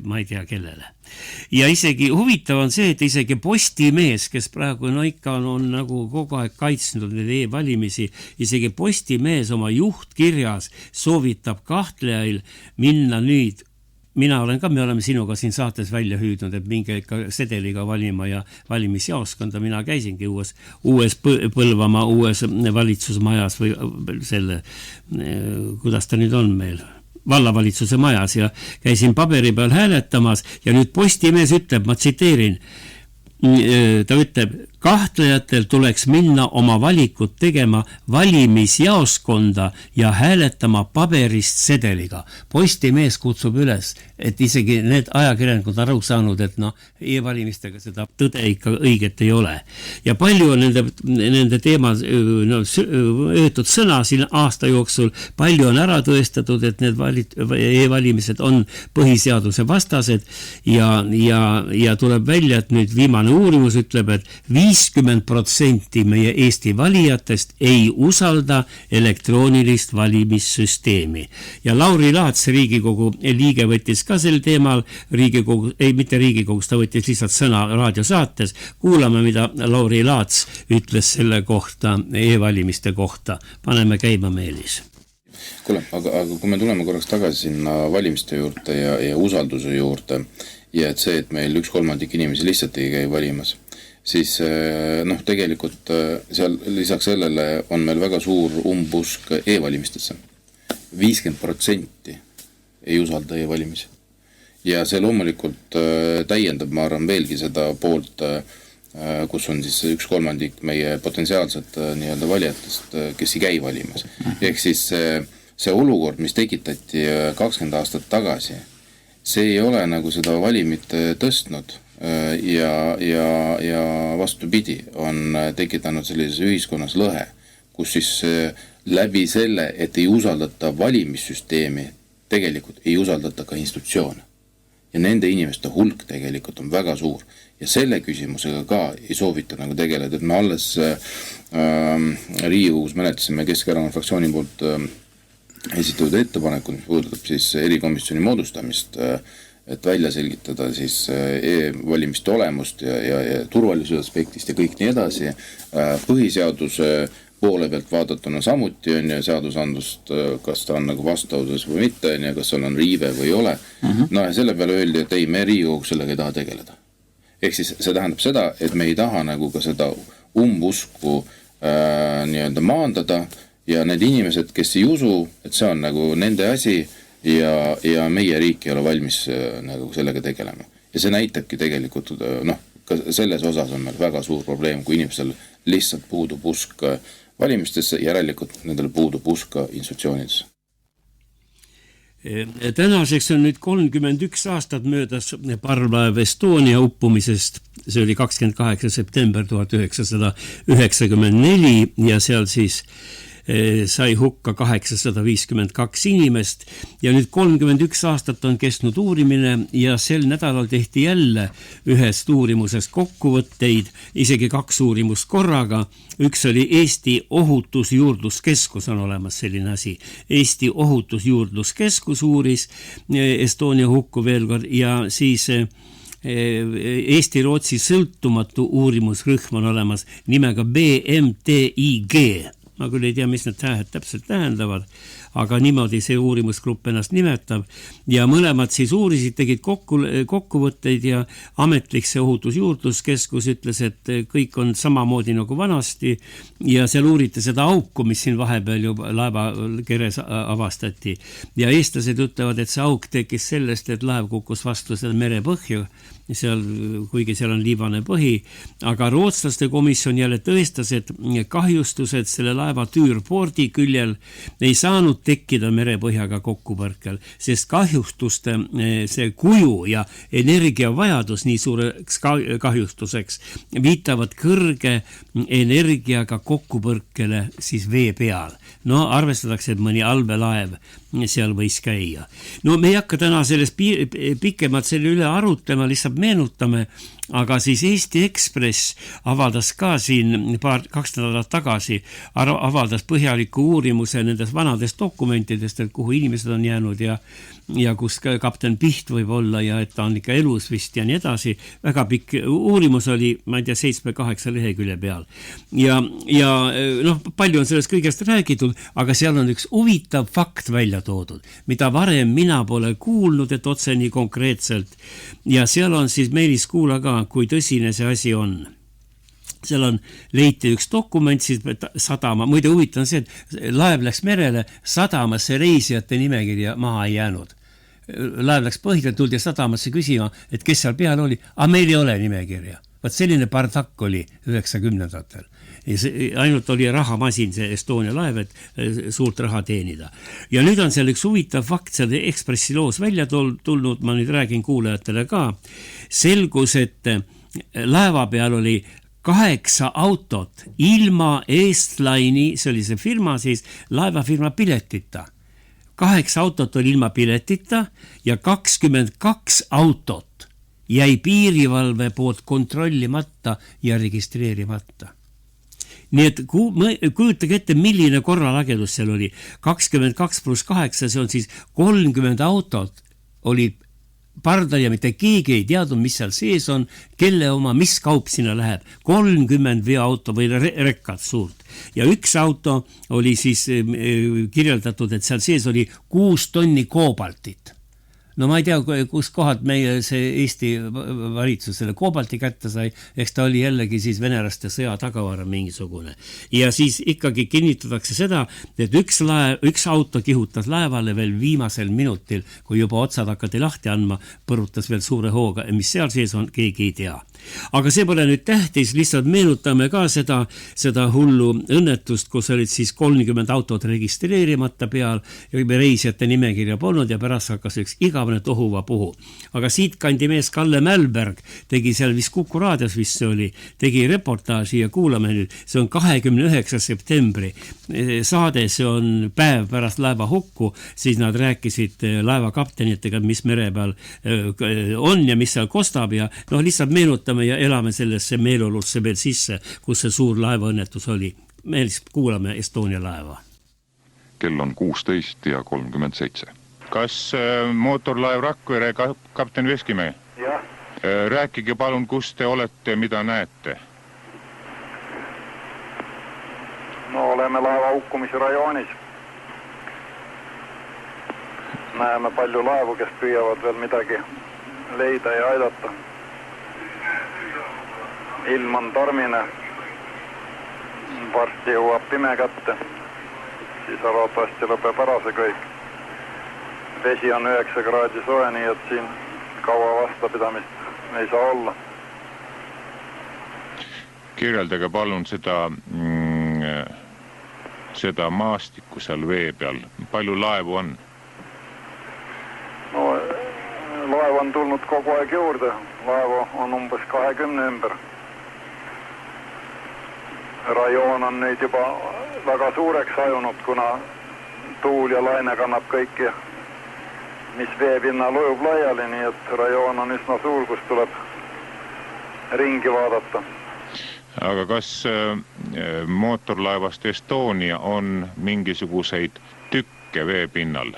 ma ei tea kellele. Ja isegi huvitav on see, et isegi Postimees, kes praegu ikka on nagu kogu aeg kaitsnud need e-valimisi, isegi Postimees oma juhtkirjas soovitab kahtlejail minna nüüd. Me oleme sinuga siin saates välja hüüdnud, et minge ikka sedeliga valima ja valimisjaoskonda. Mina käisingi uues Põlvamaa uues valitsusmajas või selle, kuidas ta nüüd on meil, vallavalitsuse majas ja käisin paberi peal hääletamas ja nüüd Postimees ütleb, ma tsiteerin, ta ütleb, kahtlejatel tuleks minna oma valikut tegema valimisjaoskonda ja hääletama paberist sedeliga. Postimees kutsub üles, et isegi need ajakirjanikud on aru saanud, et e-valimistega seda tõde ikka õiget ei ole. Ja palju on nende teema öeldud sõna siin aasta jooksul, palju on ära tõestatud, et need e-valimised on põhiseaduse vastased ja tuleb välja, et nüüd viimane viimane uurimus ütleb, et 50% meie Eesti valijatest ei usalda elektroonilist valimissüsteemi. Ja Lauri Laats, Riigikogu liige, võttis ka sel teemal mitte Riigikogus, ta võttis lihtsalt sõna raadiosaates. Kuulame, mida Lauri Laats ütles selle kohta, e-valimiste kohta. Paneme käima, Meelis. Kuule, aga kui me tuleme korraks tagasi sinna valimiste juurde ja usalduse juurde ja et see, et meil 1/3 inimesi lihtsalt ei käi valimas, siis tegelikult seal lisaks sellele on meil väga suur umbusk e-valimistesse. 50% ei usalda e-valimisi. Ja see loomulikult täiendab, ma arvan, veelgi seda poolt, kus on siis 1/3 meie potentsiaalset nii-öelda valijatest, kes ei käi valimas. Ehk siis see olukord, mis tekitati 20 aastat tagasi, see ei ole nagu seda valimit tõstnud ja vastupidi on tekitanud sellises ühiskonnas lõhe, kus siis läbi selle, et ei usaldata valimissüsteemi, tegelikult ei usaldata ka institutsioone. Ja nende inimeste hulk tegelikult on väga suur. Ja selle küsimusega ka ei soovita nagu tegeleda, et me alles Riigikogus menetlesime Keskerakonna fraktsiooni poolt esitatud ettepanekud, mis puudutab siis erikomisjoni moodustamist, et välja selgitada siis e-valimiste olemust ja turvalisuse aspektist ja kõik nii edasi. Põhiseaduse poole pealt vaadatuna samuti on ja seadusandlust, kas ta on nagu vastavuses või mitte, ja kas on riive või ei ole. No ja selle peale öeldi, et ei, me Riigikogu sellega ei taha tegeleda. Ehk siis see tähendab seda, et me ei taha nagu ka seda umbusku nii-öelda maandada ja need inimesed, kes ei usu, et see on nagu nende asi ja meie riik ei ole valmis nagu sellega tegelema. Ja see näitabki tegelikult, ka selles osas on meil väga suur probleem, kui inimestel lihtsalt puudub usk valimistesse, järelikult nendel puudub usk ka institutsioonidesse. Tänaseks on nüüd 31 aastat möödas parvlaev Estonia uppumisest. See oli 28. september 1994 ja seal siis sai hukka 852 inimest ja nüüd 31 aastat on kestnud uurimine ja sel nädalal tehti jälle ühest uurimusest kokkuvõtteid, isegi 2 uurimust korraga. Üks oli Eesti Ohutusjuurdluskeskus, on olemas selline asi. Eesti Ohutusjuurdluskeskus uuris Estonia hukku veel kord ja siis Eesti-Rootsi sõltumatu uurimusrühm on olemas nimega BMTIG. Ma küll ei tea, mis need tähed täpselt tähendavad, aga niimoodi see uurimusgrupp ennast nimetab ja mõlemad siis uurisid, tegid kokkuvõtteid ja ametlik see Ohutusjuurdluskeskus ütles, et kõik on samamoodi nagu vanasti ja seal uuriti seda auku, mis siin vahepeal ju laeva keres avastati ja eestlased ütlevad, et see auk tekkis sellest, et laev kukkus vastu seda merepõhju, seal, kuigi seal on liivane põhi, aga rootslaste komisjon jälle tõestas, et kahjustused selle laeva tüürpordi küljel ei saanud tekkida merepõhjaga kokkupõrkel, sest kahjustuste see kuju ja energiavajadus nii suureks kahjustuseks viitavad kõrge energiaga kokkupõrkele siis vee peal. No arvestatakse, et mõni allveelaev seal võis käia. No me ei hakka täna sellest pikemalt selle üle arutlema, lihtsalt meenutame, aga siis Eesti Ekspress avaldas ka siin 2 nädalat tagasi, avaldas põhjaliku uurimuse nendest vanadest dokumentidest, et kuhu inimesed on jäänud ja kus kapten Piht võib olla ja et ta on ikka elus vist ja nii edasi. Väga pikk uurimus oli, ma ei tea, 7-8 lehekülje peal. Ja palju on sellest kõigest räägitud, aga seal on üks huvitav fakt välja toodud, mida varem mina pole kuulnud, et otse nii konkreetselt. Ja seal on siis Meelis kuula ka, kui tõsine see asi on. Seal on leiti üks dokument, siis sadama, muide huvitav on see, et laev läks merele, sadamasse reisijate nimekirja maha ei jäänud. Laev läks põhjalt, tuldi sadamasse küsima, et kes seal peal oli, aga meil ei ole nimekirja. Vaat selline bardakk oli 90-ndatel. Ainult oli rahamasin see Estonia laev, et suurt raha teenida. Ja nüüd on seal üks huvitav fakt, seal Ekspressi loos välja tulnud, ma nüüd räägin kuulajatele ka, selgus, et laeva peal oli 8 autot ilma Eestlaini, see oli see firma siis, laevafirma piletita. 8 autot oli ilma piletita ja 22 autot jäi piirivalve poolt kontrollimata ja registreerimata. Nii et kujutage ette, milline korralagedus seal oli. 22+8, see on siis 30 autot oli pardal ja mitte keegi ei teadnud, mis seal sees on, kelle oma, mis kaup sinna läheb. 30 veoauto või rekkad suurt. Ja üks auto oli siis kirjeldatud, et seal sees oli 6 tonni koobaltit. No ma ei tea, kus kohad meie see Eesti valitsus selle koobalti kätte sai, eks ta oli jällegi siis venelaste sõja tagavara mingisugune. Ja siis ikkagi kinnitatakse seda, et üks auto kihutas laevale veel viimasel minutil, kui juba otsad hakati lahti andma, põrutas veel suure hooga, mis seal sees on, keegi ei tea. Aga see pole nüüd tähtis, lihtsalt meenutame ka seda hullu õnnetust, kus olid siis 30 autot registreerimata peal ja reisijate nimekirja polnud ja pärast hakkas üks igavene tohuva puhu. Aga siit kandi mees Kalle Mälberg tegi seal vist Kuku raadios vist see oli, tegi reportaaži ja kuulame nüüd, see on 29. septembri saade, see on päev pärast laeva hukku, siis nad rääkisid laeva kaptenitega, mis mere peal on ja mis seal kostab ja lihtsalt meenutame ja elame sellesse meeleolusse veel sisse, kus see suur laevaõnnetus oli. Me lihtsalt kuulame Estonia laeva. Kell on 16:37. Kas mootorlaev Rakvere kapten Veskimäe? Jah. Rääkige palun, kus te olete, mida näete? No oleme laeva hukkumise rajoonis. Näeme palju laevu, kes püüavad veel midagi leida ja aidata. Ilm on tormine, varsti jõuab pime kätte, siis arvatavasti lõpeb ära see kõik. Vesi on 9 kraadi soe, nii et siin kaua vastapidamist ei saa olla. Kirjeldage palun seda maastikku seal vee peal. Palju laevu on? No, laev on tulnud kogu aeg juurde. Laevu on umbes 20 ümber. Rajoon on nüüd juba väga suureks ajunud, kuna tuul ja laine kannab kõiki, mis veepinnal ujub laiali, nii et rajoon on üsna suur, kus tuleb ringi vaadata. Aga kas mootorlaevast Estonia on mingisuguseid tükke veepinnal?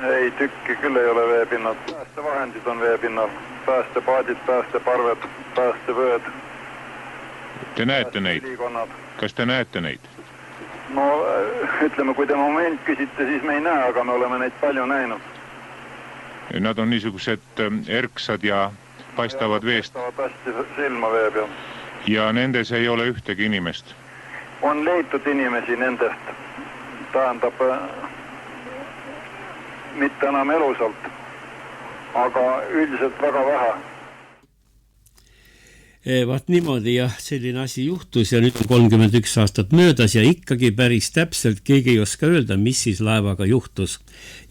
Ei, tükki küll ei ole veepinnal. Päästevahendid on veepinnal. Päästepaadid, päästeparved, päästevööd. Te näete neid? Kas te näete neid? No ütleme, kui te moment küsite, siis me ei näe, aga me oleme neid palju näinud. Nad on niisugused erksad ja paistavad veest. Paistavad hästi silma vee peal. Ja nendes ei ole ühtegi inimest? On leitud inimesi nendest. Tähendab, mitte enam elusalt, aga üldiselt väga vähe. Vaat niimoodi jah, selline asi juhtus ja nüüd on 31 aastat möödas ja ikkagi päris täpselt keegi ei oska öelda, mis siis laevaga juhtus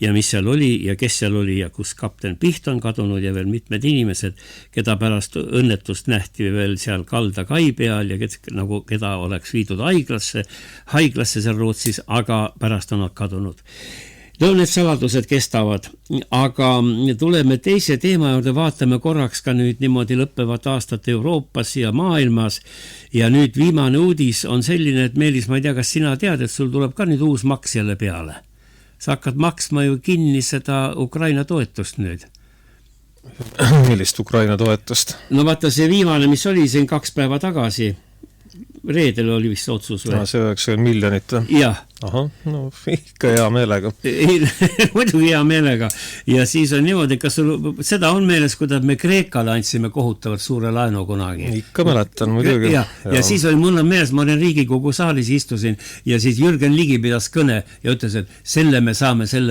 ja mis seal oli ja kes seal oli ja kus kapten Piht on kadunud ja veel mitmed inimesed, keda pärast õnnetust nähti veel seal kalda kai peal ja keda oleks viidud haiglasse seal Rootsis, aga pärast on nad kadunud. No need saladused kestavad, aga tuleme teise teema juurde, vaatame korraks ka nüüd niimoodi lõppevat aastat Euroopas ja maailmas ja nüüd viimane uudis on selline, et Meelis, ma ei tea, kas sina tead, et sul tuleb ka nüüd uus maks jälle peale. Sa hakkad maksma ju kinni seda Ukraina toetust nüüd. Millist Ukraina toetust? No vaata see viimane, mis oli siin 2 päeva tagasi, reedel oli vist otsus või? No, see 90 miljonit. Jah. Aha, no ikka hea meelega. Muidu hea meelega. Ja siis on niimoodi, kas sul, seda on meeles, kuidas me Kreekale andsime kohutavalt suure laenu kunagi. Ikka mäletan muidugi. Ja siis oli mul on meeles, ma olen Riigikogu saalis istusin ja siis Jürgen Ligi pidas kõne ja ütles, et selle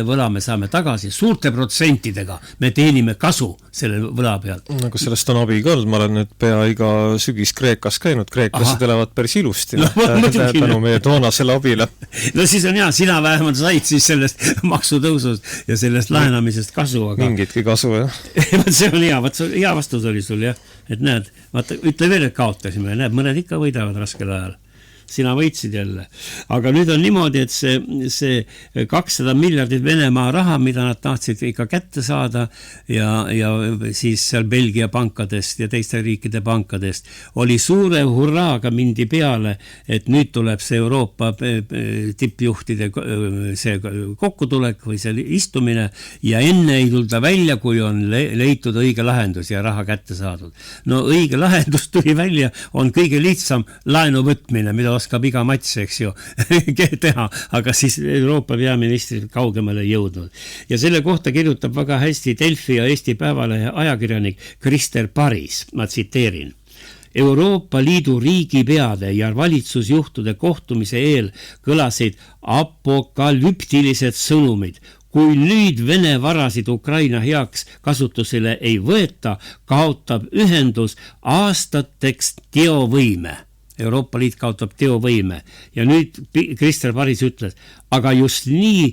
võla me saame tagasi suurte protsentidega. Me teenime kasu selle võla pealt. Nagu sellest on abi ka olnud, ma olen nüüd pea iga sügis Kreekas käinud. Kreeklased elavad päris ilusti. Tänu meie toonasele abile. No siis on hea, sina vähemalt said siis sellest maksutõusust ja sellest laenamisest kasu. Aga... Mingitki kasu, jah. See on hea vastus oli sul, jah. Et näed, vaata, ütle veel, et kaotasime. Näed, mõned ikka võidavad raskel ajal. sina võitsid jälle. Aga nüüd on niimoodi, et see 200 miljardit Venemaa raha, mida nad tahtsid ikka kätte saada ja siis seal Belgia pankadest ja teiste riikide pankadest, oli suure hurraaga mindi peale, et nüüd tuleb see Euroopa tippjuhtide see kokkutulek või see istumine ja enne ei tulda välja, kui on leitud õige lahendus ja raha kätte saadud. No õige lahendus tuli välja, on kõige lihtsam laenu võtmine, mida oskab iga mats, eks ju, teha, aga siis Euroopa peaministrid kaugemale jõudnud. Ja selle kohta kirjutab väga hästi Delfi ja Eesti Päevalehe ajakirjanik Krister Paris, ma tsiteerin. Euroopa Liidu riigipeade ja valitsusjuhtude kohtumise eel kõlasid apokalüptilised sõnumid. Kui nüüd Vene varasid Ukraina heaks kasutusele ei võeta, kaotab ühendus aastateks teovõime. Euroopa Liit kaotab teovõime. Ja nüüd Krister Paris ütles, aga just nii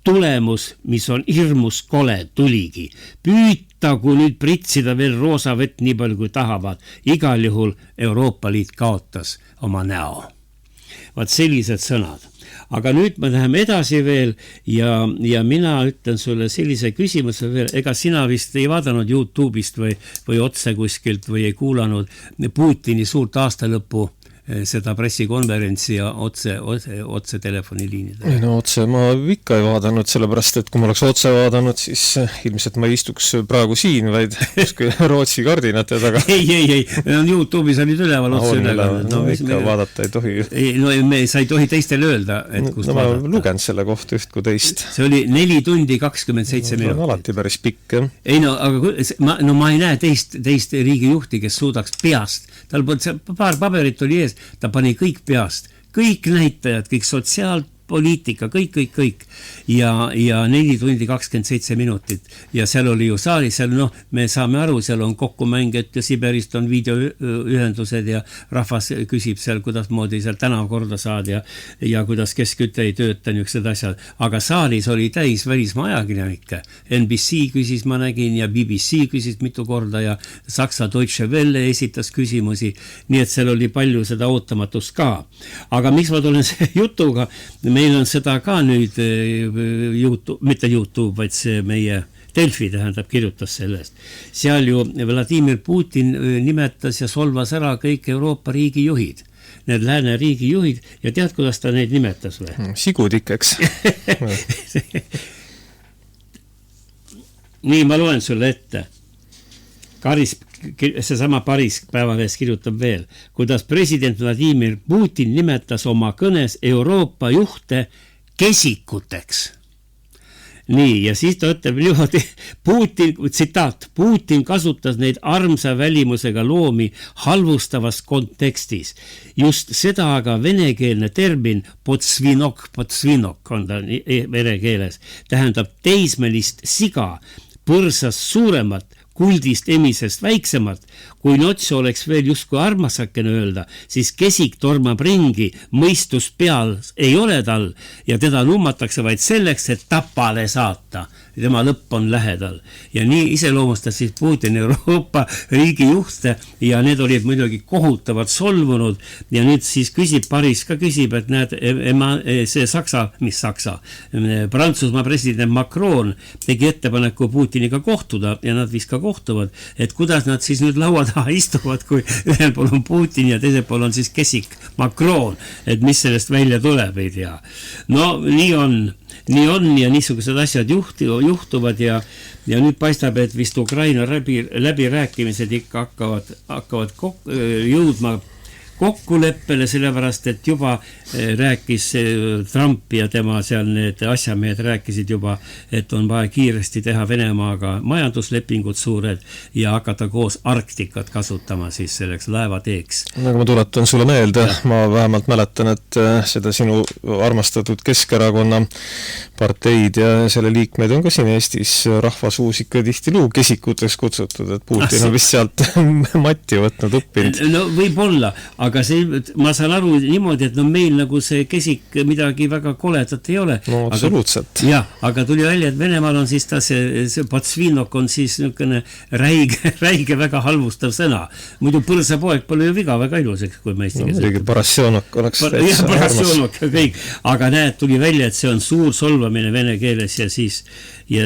tulemus, mis on hirmus kole, tuligi. Püütagu nüüd pritsida veel roosa vett nii palju kui tahavad. Igal juhul Euroopa Liit kaotas oma näo. Vaat sellised sõnad. Aga nüüd me läheme edasi veel ja mina ütlen sulle sellise küsimuse veel, ega sina vist ei vaadanud YouTube'ist või otse kuskilt või ei kuulanud Putini suurt aastalõppu seda pressikonverentsi ja otse telefoniliinidele. No otse ma ikka ei vaadanud, sellepärast, et kui ma oleks otse vaadanud, siis ilmselt ma ei istuks praegu siin, vaid Rootsi kardinate taga. Ei, YouTube'is olid üleval otse üleval. No ikka vaadata ei tohi. Sa ei tohi teistele öelda, et kust vaadata. Ma lugenud selle kohta üht kui teist. See oli 4 tundi 27 minutit. On alati päris pikk, jah. Ei no, aga ma ei näe teist riigijuhti, kes suudaks peast. Tal paar paberit oli ees, ta pani kõik peast, kõik näitajad, kõik sotsiaalpoliitika, kõik. Ja 4 tundi 27 minutit. Ja seal oli ju saalis, me saame aru, seal on kokkumängijad ja Siberist on videoühendused ja rahvas küsib seal, kuidas moodi seal tänav korda saad ja kuidas kesküte ei tööta, niisugused asjad. Aga saalis oli täis välismaa ajakirjanikke. NBC küsis, ma nägin, ja BBC küsis mitu korda ja Saksa Deutsche Welle esitas küsimusi. Nii et seal oli palju seda ootamatust ka. Aga miks ma tulen see jutuga? Meil on seda ka nüüd YouTube, mitte YouTube, vaid see meie Delfi tähendab, kirjutas sellest. Seal ju Vladimir Putin nimetas ja solvas ära kõik Euroopa riigijuhid. Need lääne riigijuhid ja tead, kuidas ta neid nimetas või? Sigudikeks. Nii, ma loen sulle ette. Seesama Paris Päevalehes kirjutab veel, kuidas president Vladimir Putin nimetas oma kõnes Euroopa juhte kesikuteks. Nii, ja siis ta ütleb niimoodi, Putin kasutas neid armsa välimusega loomi halvustavas kontekstis. Just seda aga venekeelne termin potsvinok on ta vene keeles, tähendab teismelist siga, põrsast suuremat, kuldist emisest väiksemalt, kui notsu oleks veel justkui armasakene öelda, siis kesik tormab ringi, mõistus peal ei ole tal ja teda nummatakse vaid selleks, et tapale saata. Tema lõpp on lähedal. Ja nii iseloomustas siis Putin Euroopa riigijuhte ja need olid muidugi kohutavad solvunud ja nüüd siis Paris ka küsib, et näed, see Prantsusmaa president Macron tegi ettepaneku Putiniga kohtuda ja nad vist ka kohtuvad, et kuidas nad siis nüüd laua taha istuvad, kui ühel pool on Putin ja teisel pool on siis kesik Macron, et mis sellest välja tuleb, ei tea. No nii on ja niisugused asjad juhtuvad ja nüüd paistab, et vist Ukraina läbirääkimised ikka hakkavad jõudma kokkuleppele, sellepärast, et juba rääkis Trump ja tema seal need asjamehed rääkisid juba, et on vaja kiiresti teha Venemaaga majanduslepingud suured ja hakata koos Arktikat kasutama siis selleks laevateeks. Nagu ma tuletan sulle meelde, ma vähemalt mäletan, et seda sinu armastatud Keskerakonna parteid ja selle liikmeid on ka siin Eestis rahvasuus ikka tihtiluu kesikuteks kutsutud, et Putin on vist sealt Matti võtnud õppinud. No võib-olla, aga ma saan aru niimoodi, et meil nagu see kesik midagi väga koledat ei ole. No absoluutselt. Aga tuli välja, et Venemaal on siis see potsvinok on siis niisugune räige väga halvustav sõna. Muidu põrsapoeg pole ju viga, väga ilus, kui ma eesti keeles. Parasjonok oleks parasjonok ja kõik. Aga näed, tuli välja, et see on suur solvamine vene keeles ja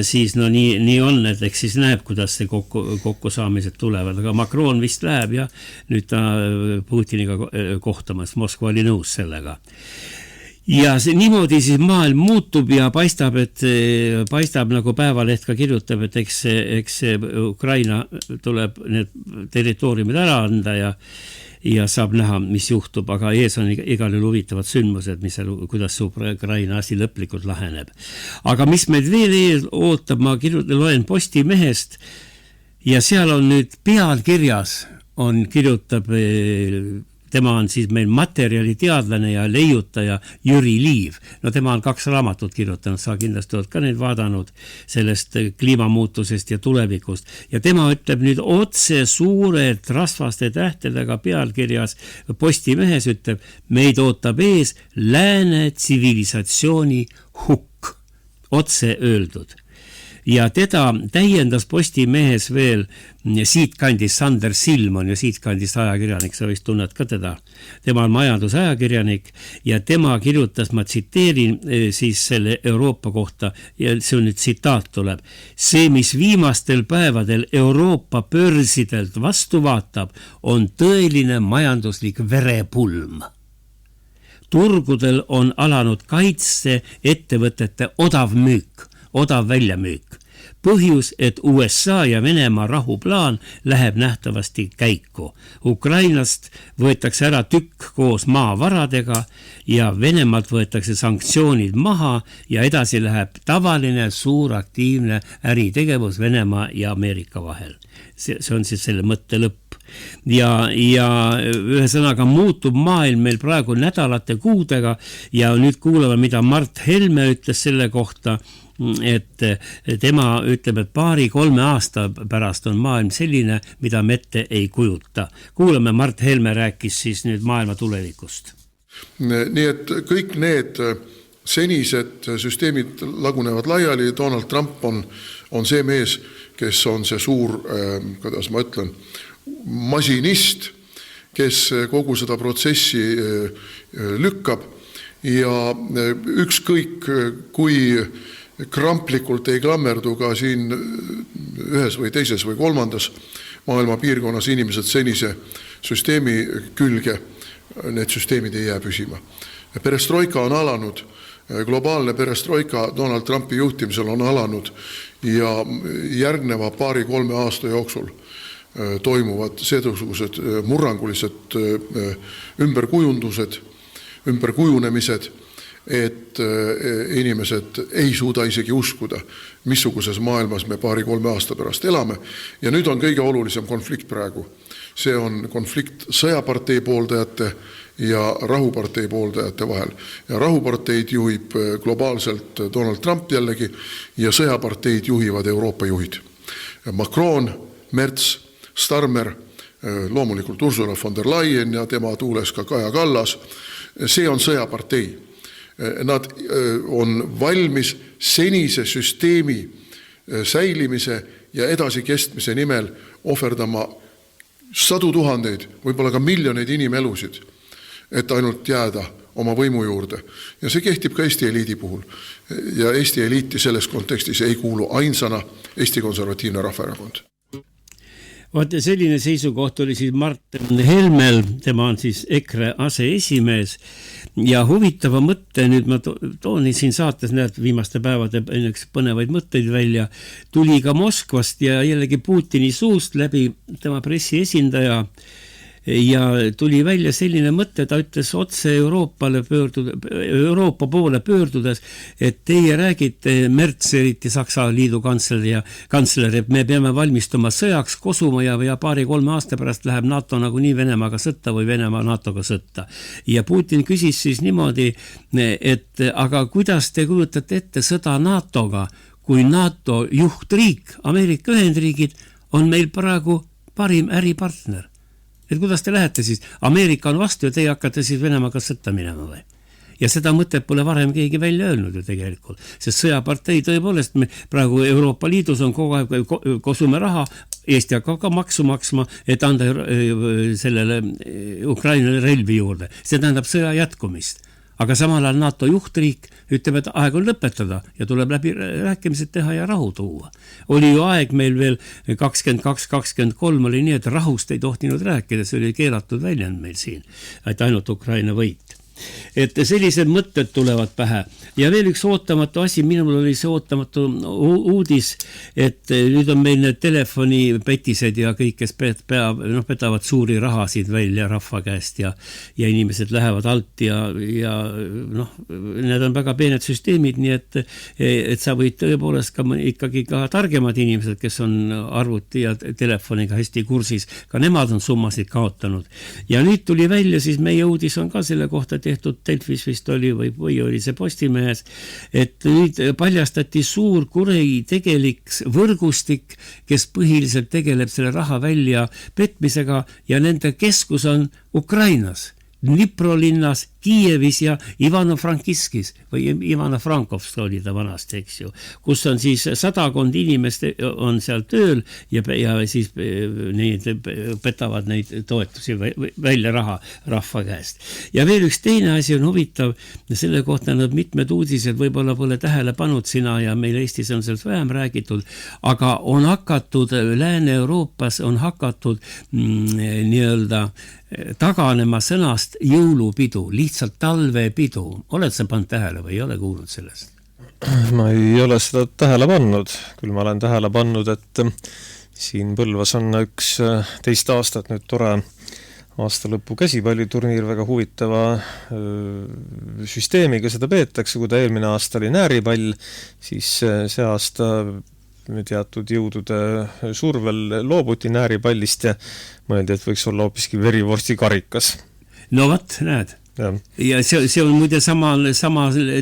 siis no nii on, et eks siis näeb, kuidas see kokkusaamised tulevad, aga Macron vist läheb ja nüüd ta Putiniga kohtamas, Moskva oli nõus sellega. Ja niimoodi siis maailm muutub ja paistab nagu Päevaleht ka kirjutab, et eks Ukraina tuleb need territooriumid ära anda ja saab näha, mis juhtub, aga ees on igal juhul huvitavad sündmused, kuidas Ukraina asi lõplikult laheneb. Aga mis meid veel ootab, ma loen Postimehest ja seal on nüüd pealkirjas kirjutab, tema on siis meil materjaliteadlane ja leiutaja Jüri Liiv. No tema on 2 raamatut kirjutanud, sa kindlasti oled ka neid vaadanud sellest kliimamuutusest ja tulevikust. Ja tema ütleb nüüd otse suured rasvaste tähtedega pealkirjas Postimehes ütleb, meid ootab ees lääne tsivilisatsiooni hukk. Otse öeldud. Ja teda täiendas Postimehes veel siitkandis Sander Silm on ju siitkandis ajakirjanik, sa vist tunned ka teda. Tema on majandusajakirjanik ja tema kirjutas, ma tsiteerin siis selle Euroopa kohta ja see on nüüd tsitaat tuleb. See, mis viimastel päevadel Euroopa börsidelt vastu vaatab, on tõeline majanduslik verepulm. Turgudel on alanud kaitse ettevõtete odav väljamüük. Põhjus, et USA ja Venemaa rahuplaan läheb nähtavasti käiku. Ukrainast võetakse ära tükk koos maavaradega ja Venemaalt võetakse sanktsioonid maha ja edasi läheb tavaline suur aktiivne äritegevus Venemaa ja Ameerika vahel. See on siis selle mõtte lõpp. Ja ühesõnaga muutub maailm meil praegu nädalate kuudega ja nüüd kuulame, mida Mart Helme ütles selle kohta, et tema ütleb, et 2-3 aasta pärast on maailm selline, mida me ette ei kujuta. Kuulame, Mart Helme rääkis siis nüüd maailma tulevikust. Nii et kõik need senised süsteemid lagunevad laiali, Donald Trump on see mees, kes on see suur, kuidas ma ütlen, masinist, kes kogu seda protsessi lükkab ja ükskõik kui kramplikult ei klammerdu ka siin ühes või teises või kolmandas maailma piirkonnas inimesed senise süsteemi külge, need süsteemid ei jää püsima. Perestroika on alanud, globaalne perestroika Donald Trumpi juhtimisel on alanud ja järgneva 2-3 aasta jooksul toimuvad seesugused murrangulised ümberkujunemised, et inimesed ei suuda isegi uskuda, missuguses maailmas me 2-3 aasta pärast elame. Ja nüüd on kõige olulisem konflikt praegu. See on konflikt sõjapartei pooldajate ja rahupartei pooldajate vahel. Ja rahuparteid juhib globaalselt Donald Trump jällegi ja sõjaparteid juhivad Euroopa juhid. Macron, Merz, Starmer, loomulikult Ursula von der Leyen ja tema tuules ka Kaja Kallas. See on sõjapartei. Nad on valmis senise süsteemi säilimise ja edasikestmise nimel ohverdama 100 000, võib-olla ka miljoneid inimelusid, et ainult jääda oma võimu juurde. Ja see kehtib ka Eesti eliidi puhul. Ja Eesti eliiti selles kontekstis ei kuulu ainsana Eesti Konservatiivne Rahvaerakond. Vaata, selline seisukoht oli siis Mart Helmel, tema on siis EKRE aseesimees ja huvitava mõtte, nüüd ma toon siin saates näed viimaste päevade põnevaid mõtteid välja, tuli ka Moskvast ja jällegi Putini suust läbi tema pressiesindaja ja tuli välja selline mõte, ta ütles otse Euroopa poole pöördudes, et teie räägite Merz, eriti Saksa liidu kantsler, et me peame valmistuma sõjaks, kosuma ja 2-3 aasta pärast läheb NATO nagunii Venemaaga sõtta või Venemaa NATOga sõtta. Ja Putin küsis siis niimoodi, et aga kuidas te kujutate ette sõda NATOga, kui NATO juhtriik, Ameerika Ühendriigid, on meil praegu parim äripartner. Et kuidas te lähete siis? Ameerika on vastu ja teie hakkate siis Venemaaga sõtta minema või? Ja seda mõtet pole varem keegi välja öelnud ju tegelikult, sest sõjapartei tõepoolest me praegu Euroopa Liidus on kogu aeg kosume raha, Eesti hakkab ka maksu maksma, et anda sellele Ukrainale relvi juurde. See tähendab sõja jätkumist. Aga samal ajal NATO juhtriik ütleb, et aeg on lõpetada ja tuleb läbi rääkimised teha ja rahu tuua. Oli ju aeg meil veel 22-23 oli nii, et rahust ei tohtinud rääkida, see oli keelatud väljend meil siin, et ainult Ukraina võit. Et sellised mõtted tulevad pähe. Ja veel üks ootamatu asi, minul oli see ootamatu uudis, et nüüd on meil need telefonipetised ja kõik, kes petavad suuri rahasid välja rahva käest ja inimesed lähevad alt ja need on väga peened süsteemid, nii et sa võid tõepoolest ikkagi ka targemad inimesed, kes on arvuti ja telefoniga hästi kursis, ka nemad on summasid kaotanud. Ja nüüd tuli välja, siis meie uudis on ka selle kohta tehtud Delfis vist oli või oli see Postimehes, et nüüd paljastati suur tegelik võrgustik, kes põhiliselt tegeleb selle raha välja petmisega ja nende keskus on Ukrainas, Dnipro linnas, Kiievis ja Ivano-Frankivskis või Ivano-Frankovs oli ta vanasti, eks ju, kus on siis 100 inimest on seal tööl ja siis need petavad neid toetusi välja rahva käest. Ja veel üks teine asi on huvitav, selle kohta nad mitmed uudised võib-olla pole tähele pannud sina ja meil Eestis on sellest vähem räägitud, aga on hakatud, Lääne-Euroopas on hakatud nii-öelda taganema sõnast jõulupidu, lihtsalt talvepidu. Oled sa pannud tähele või ei ole kuulnud sellest? Ma ei ole seda tähele pannud, küll ma olen tähele pannud, et siin Põlvas on üks teist aastat nüüd tore aastalõpu käsipalliturniir, väga huvitava süsteemiga seda peetakse, kui ta eelmine aasta oli nääripall, siis see aasta teatud jõudude survel loobuti nääripallist ja mõeldi, et võiks olla hoopiski verivorsti karikas. No vat, näed. Ja see on muide sama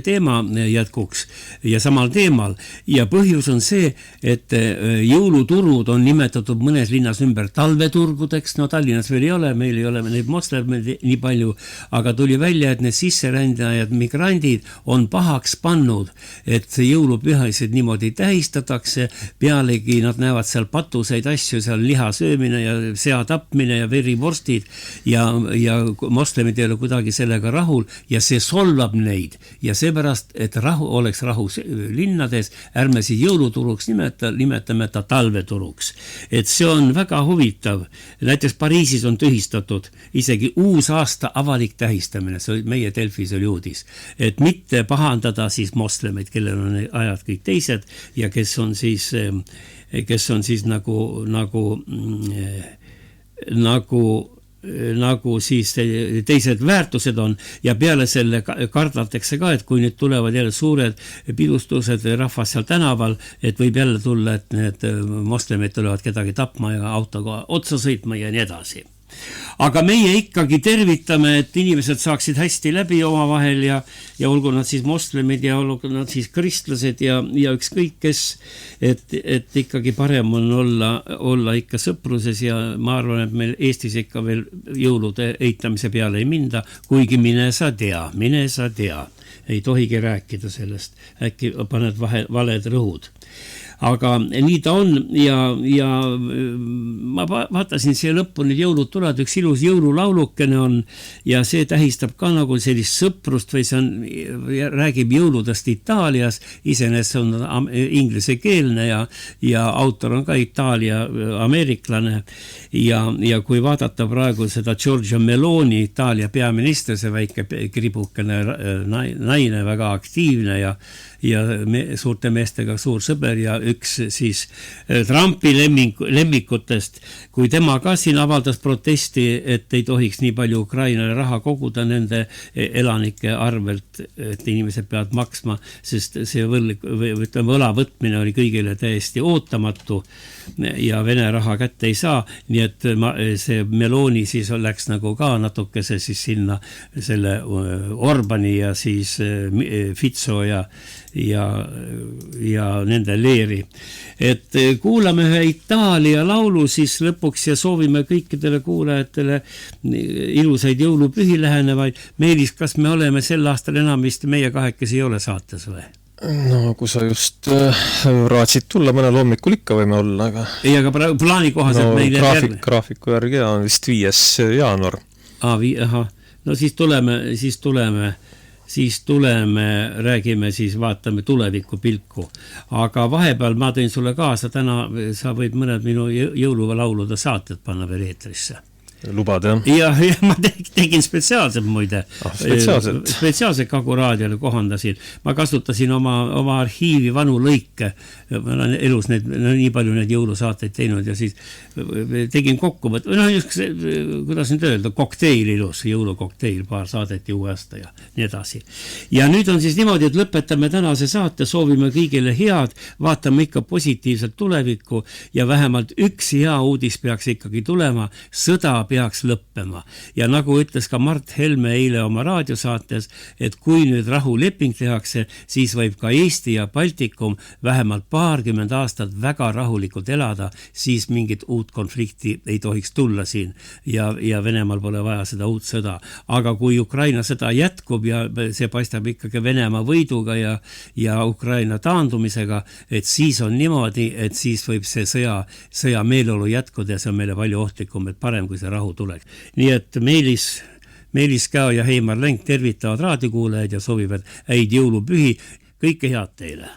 teema jätkuks ja samal teemal ja põhjus on see, et jõuluturud on nimetatud mõnes linnas ümber talveturgudeks, no Tallinnas veel ei ole, meil ei ole neid moslemeid nii palju, aga tuli välja, et need sisserändajad, migrandid on pahaks pannud, et jõulupühasid niimoodi tähistatakse, pealegi nad näevad seal patuseid asju, seal liha söömine ja sea tapmine ja verivorstid ja moslemid ei ole kuidagi sellega rahul ja see solvab neid ja seepärast, et oleks rahu linnades, ärme siis jõuluturuks nimetame ta talveturuks. Et see on väga huvitav. Näiteks Pariisis on tühistatud isegi uus aasta avalik tähistamine, see meie Delfis oli uudis, et mitte pahandada siis moslemeid, kellel on ajad kõik teised ja kes on siis nagu siis teised väärtused on ja peale selle kardatakse ka, et kui nüüd tulevad jälle suured pidustused rahvas seal tänaval, et võib jälle tulla, et need moslemid tulevad kedagi tapma ja autoga otsa sõitma ja nii edasi. Aga meie ikkagi tervitame, et inimesed saaksid hästi läbi omavahel ja olgu nad siis moslemid ja olgu nad siis kristlased ja ükskõik kes, et ikkagi parem on olla ikka sõpruses ja ma arvan, et meil Eestis ikka veel jõulude eitamise peale ei minda, kuigi mine sa tea, ei tohigi rääkida sellest, äkki paned valed rõhud. Aga nii ta on ja ma vaatasin siia lõppu nüüd jõulud tulevad, üks ilus jõululaulukene on ja see tähistab ka nagu sellist sõprust või see on, räägib jõuludest Itaalias, iseenesest on ingliskeelne ja autor on ka Itaalia ameeriklane ja kui vaadata praegu seda Giorgia Meloni, Itaalia peaminister, see väike kribukene naine, väga aktiivne ja suurte meestega suur sõber ja üks siis Trumpi lemmikutest, kui tema ka siin avaldas protesti, et ei tohiks nii palju Ukrainale raha koguda nende elanike arvelt, et inimesed peavad maksma, sest see võla võtmine oli kõigile täiesti ootamatu ja Vene raha kätte ei saa, nii et see Meloni siis läks nagu ka natukese siis sinna selle Orbani ja siis Fitso ja nende leeri Eetri. Et kuulame ühe Itaalia laulu siis lõpuks ja soovime kõikidele kuulajatele ilusaid jõulupühi lähenevaid. Meelis, kas me oleme sel aastal enam vist meie kahekesi ei ole saates või? No kui sa just raatsid tulla mõnel hommikul ikka võime olla, aga... Ei, aga plaani kohaselt no, meil graafiku järgi on vist 5. jaanuar. Aha. No siis tuleme, räägime siis, vaatame tuleviku pilku. Aga vahepeal ma tõin sulle kaasa, täna sa võid mõned minu jõululaulude saated panna veel eetrisse. Lubad, jah? Ja ma tegin spetsiaalselt muide. Spetsiaalselt Kagu raadiole kohandasin. Ma kasutasin oma arhiivi vanu lõike. Ma olen elus nii palju need jõulusaateid teinud ja siis tegin kokkuvõtte. Kuidas nüüd öelda, kokteil ilus, jõulukokteil, paar saadet ja uue aasta ja nii edasi. Ja nüüd on siis niimoodi, et lõpetame tänase saate, soovime kõigile head, vaatame ikka positiivselt tulevikku ja vähemalt üks hea uudis peaks ikkagi tulema, sõda peaks lõppema. Ja nagu ütles ka Mart Helme eile oma raadiosaates, et kui nüüd rahuleping tehakse, siis võib ka Eesti ja Baltikum vähemalt 20 aastat väga rahulikult elada, siis mingit uut konflikti ei tohiks tulla siin ja Venemaal pole vaja seda uut sõda. Aga kui Ukraina sõda jätkub ja see paistab ikkagi Venemaa võiduga ja Ukraina taandumisega, et siis on niimoodi, et siis võib see sõja meeleolu jätkuda ja see on meile palju ohtlikum, et parem kui see rahu tuleks. Nii et Meelis Käo ja Heimar Lenk tervitavad raadikuulajad ja soovivad häid jõulupühi. Kõike head teile!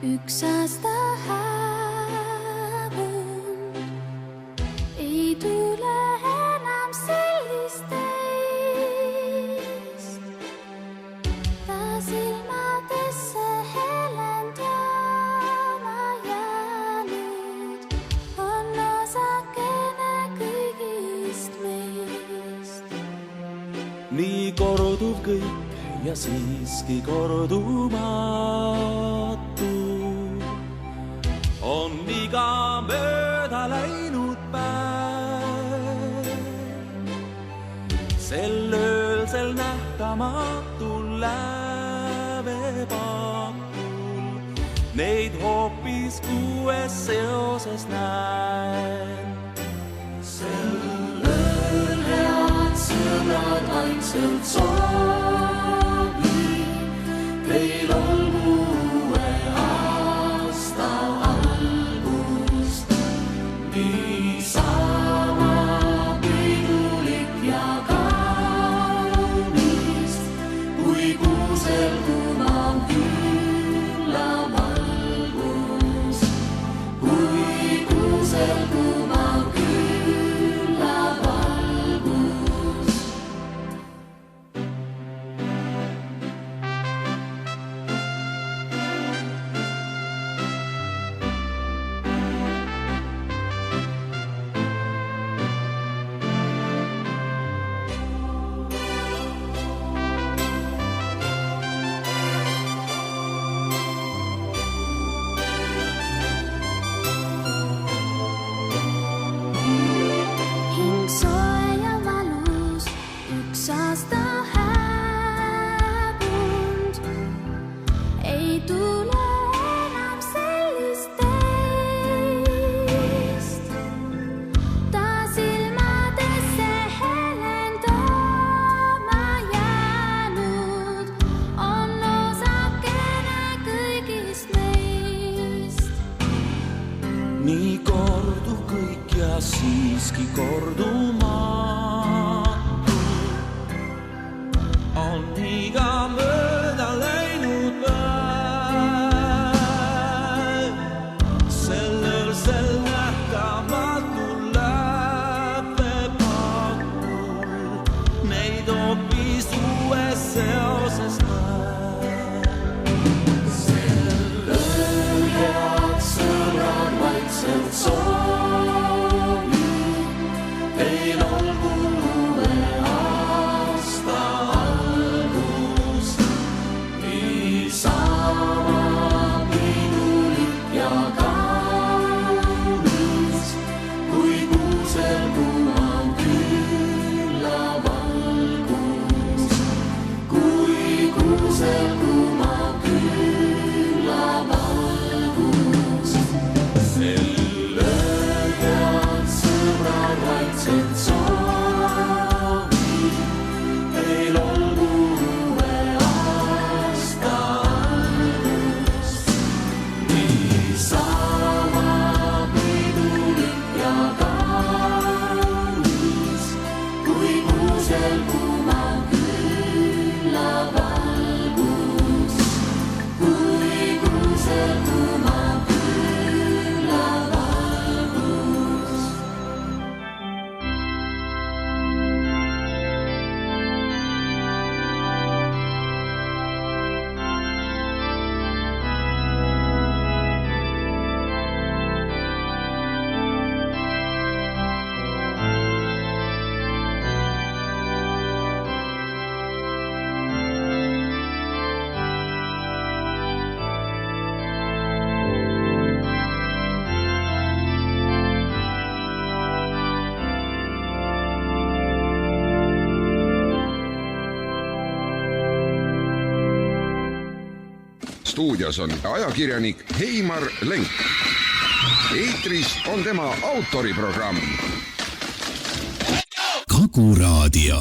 Üks aasta hääbunud, ei tule enam sellist teist. Ta silmadesse helendama jäänud, on osakene kõigist meist. Nii korduv kõik ja siiski kordumatu on iga mööda läinud päev. Sel öölsel nähtamatul lävepakul neid hoopis uues seoses näen. Sel ööl head sõbrad ainsalt soovi, teil olgu uue aasta algust nii sama pidulik ja kaunist, kui kuusel kumav külla valgus, kui kuusel kumav külla valgus. 20 kordumatu on iga mööda läinud päev. Sel öösel nähtamatul läppepakul meid hoopis uues seoses näeb. Sel ööl head sõbrad vaikselt soovib, teil olgu uue aasta algus, niisama pidulik ja kaunis, kui kuusel kuumal külla valgus, kui kuusel kuumal külla valgus. Sel ööl head sõbrad vaikselt soovib, teil olgu uue aasta algus, niisama pidulik ja kaunis, kui kuusel kuumal külla valgus, kui kuusel kuumal külla valgus. Stuudios on ajakirjanik Heimar Lenk. Eetris on tema autoriprogramm. Kagu Raadio.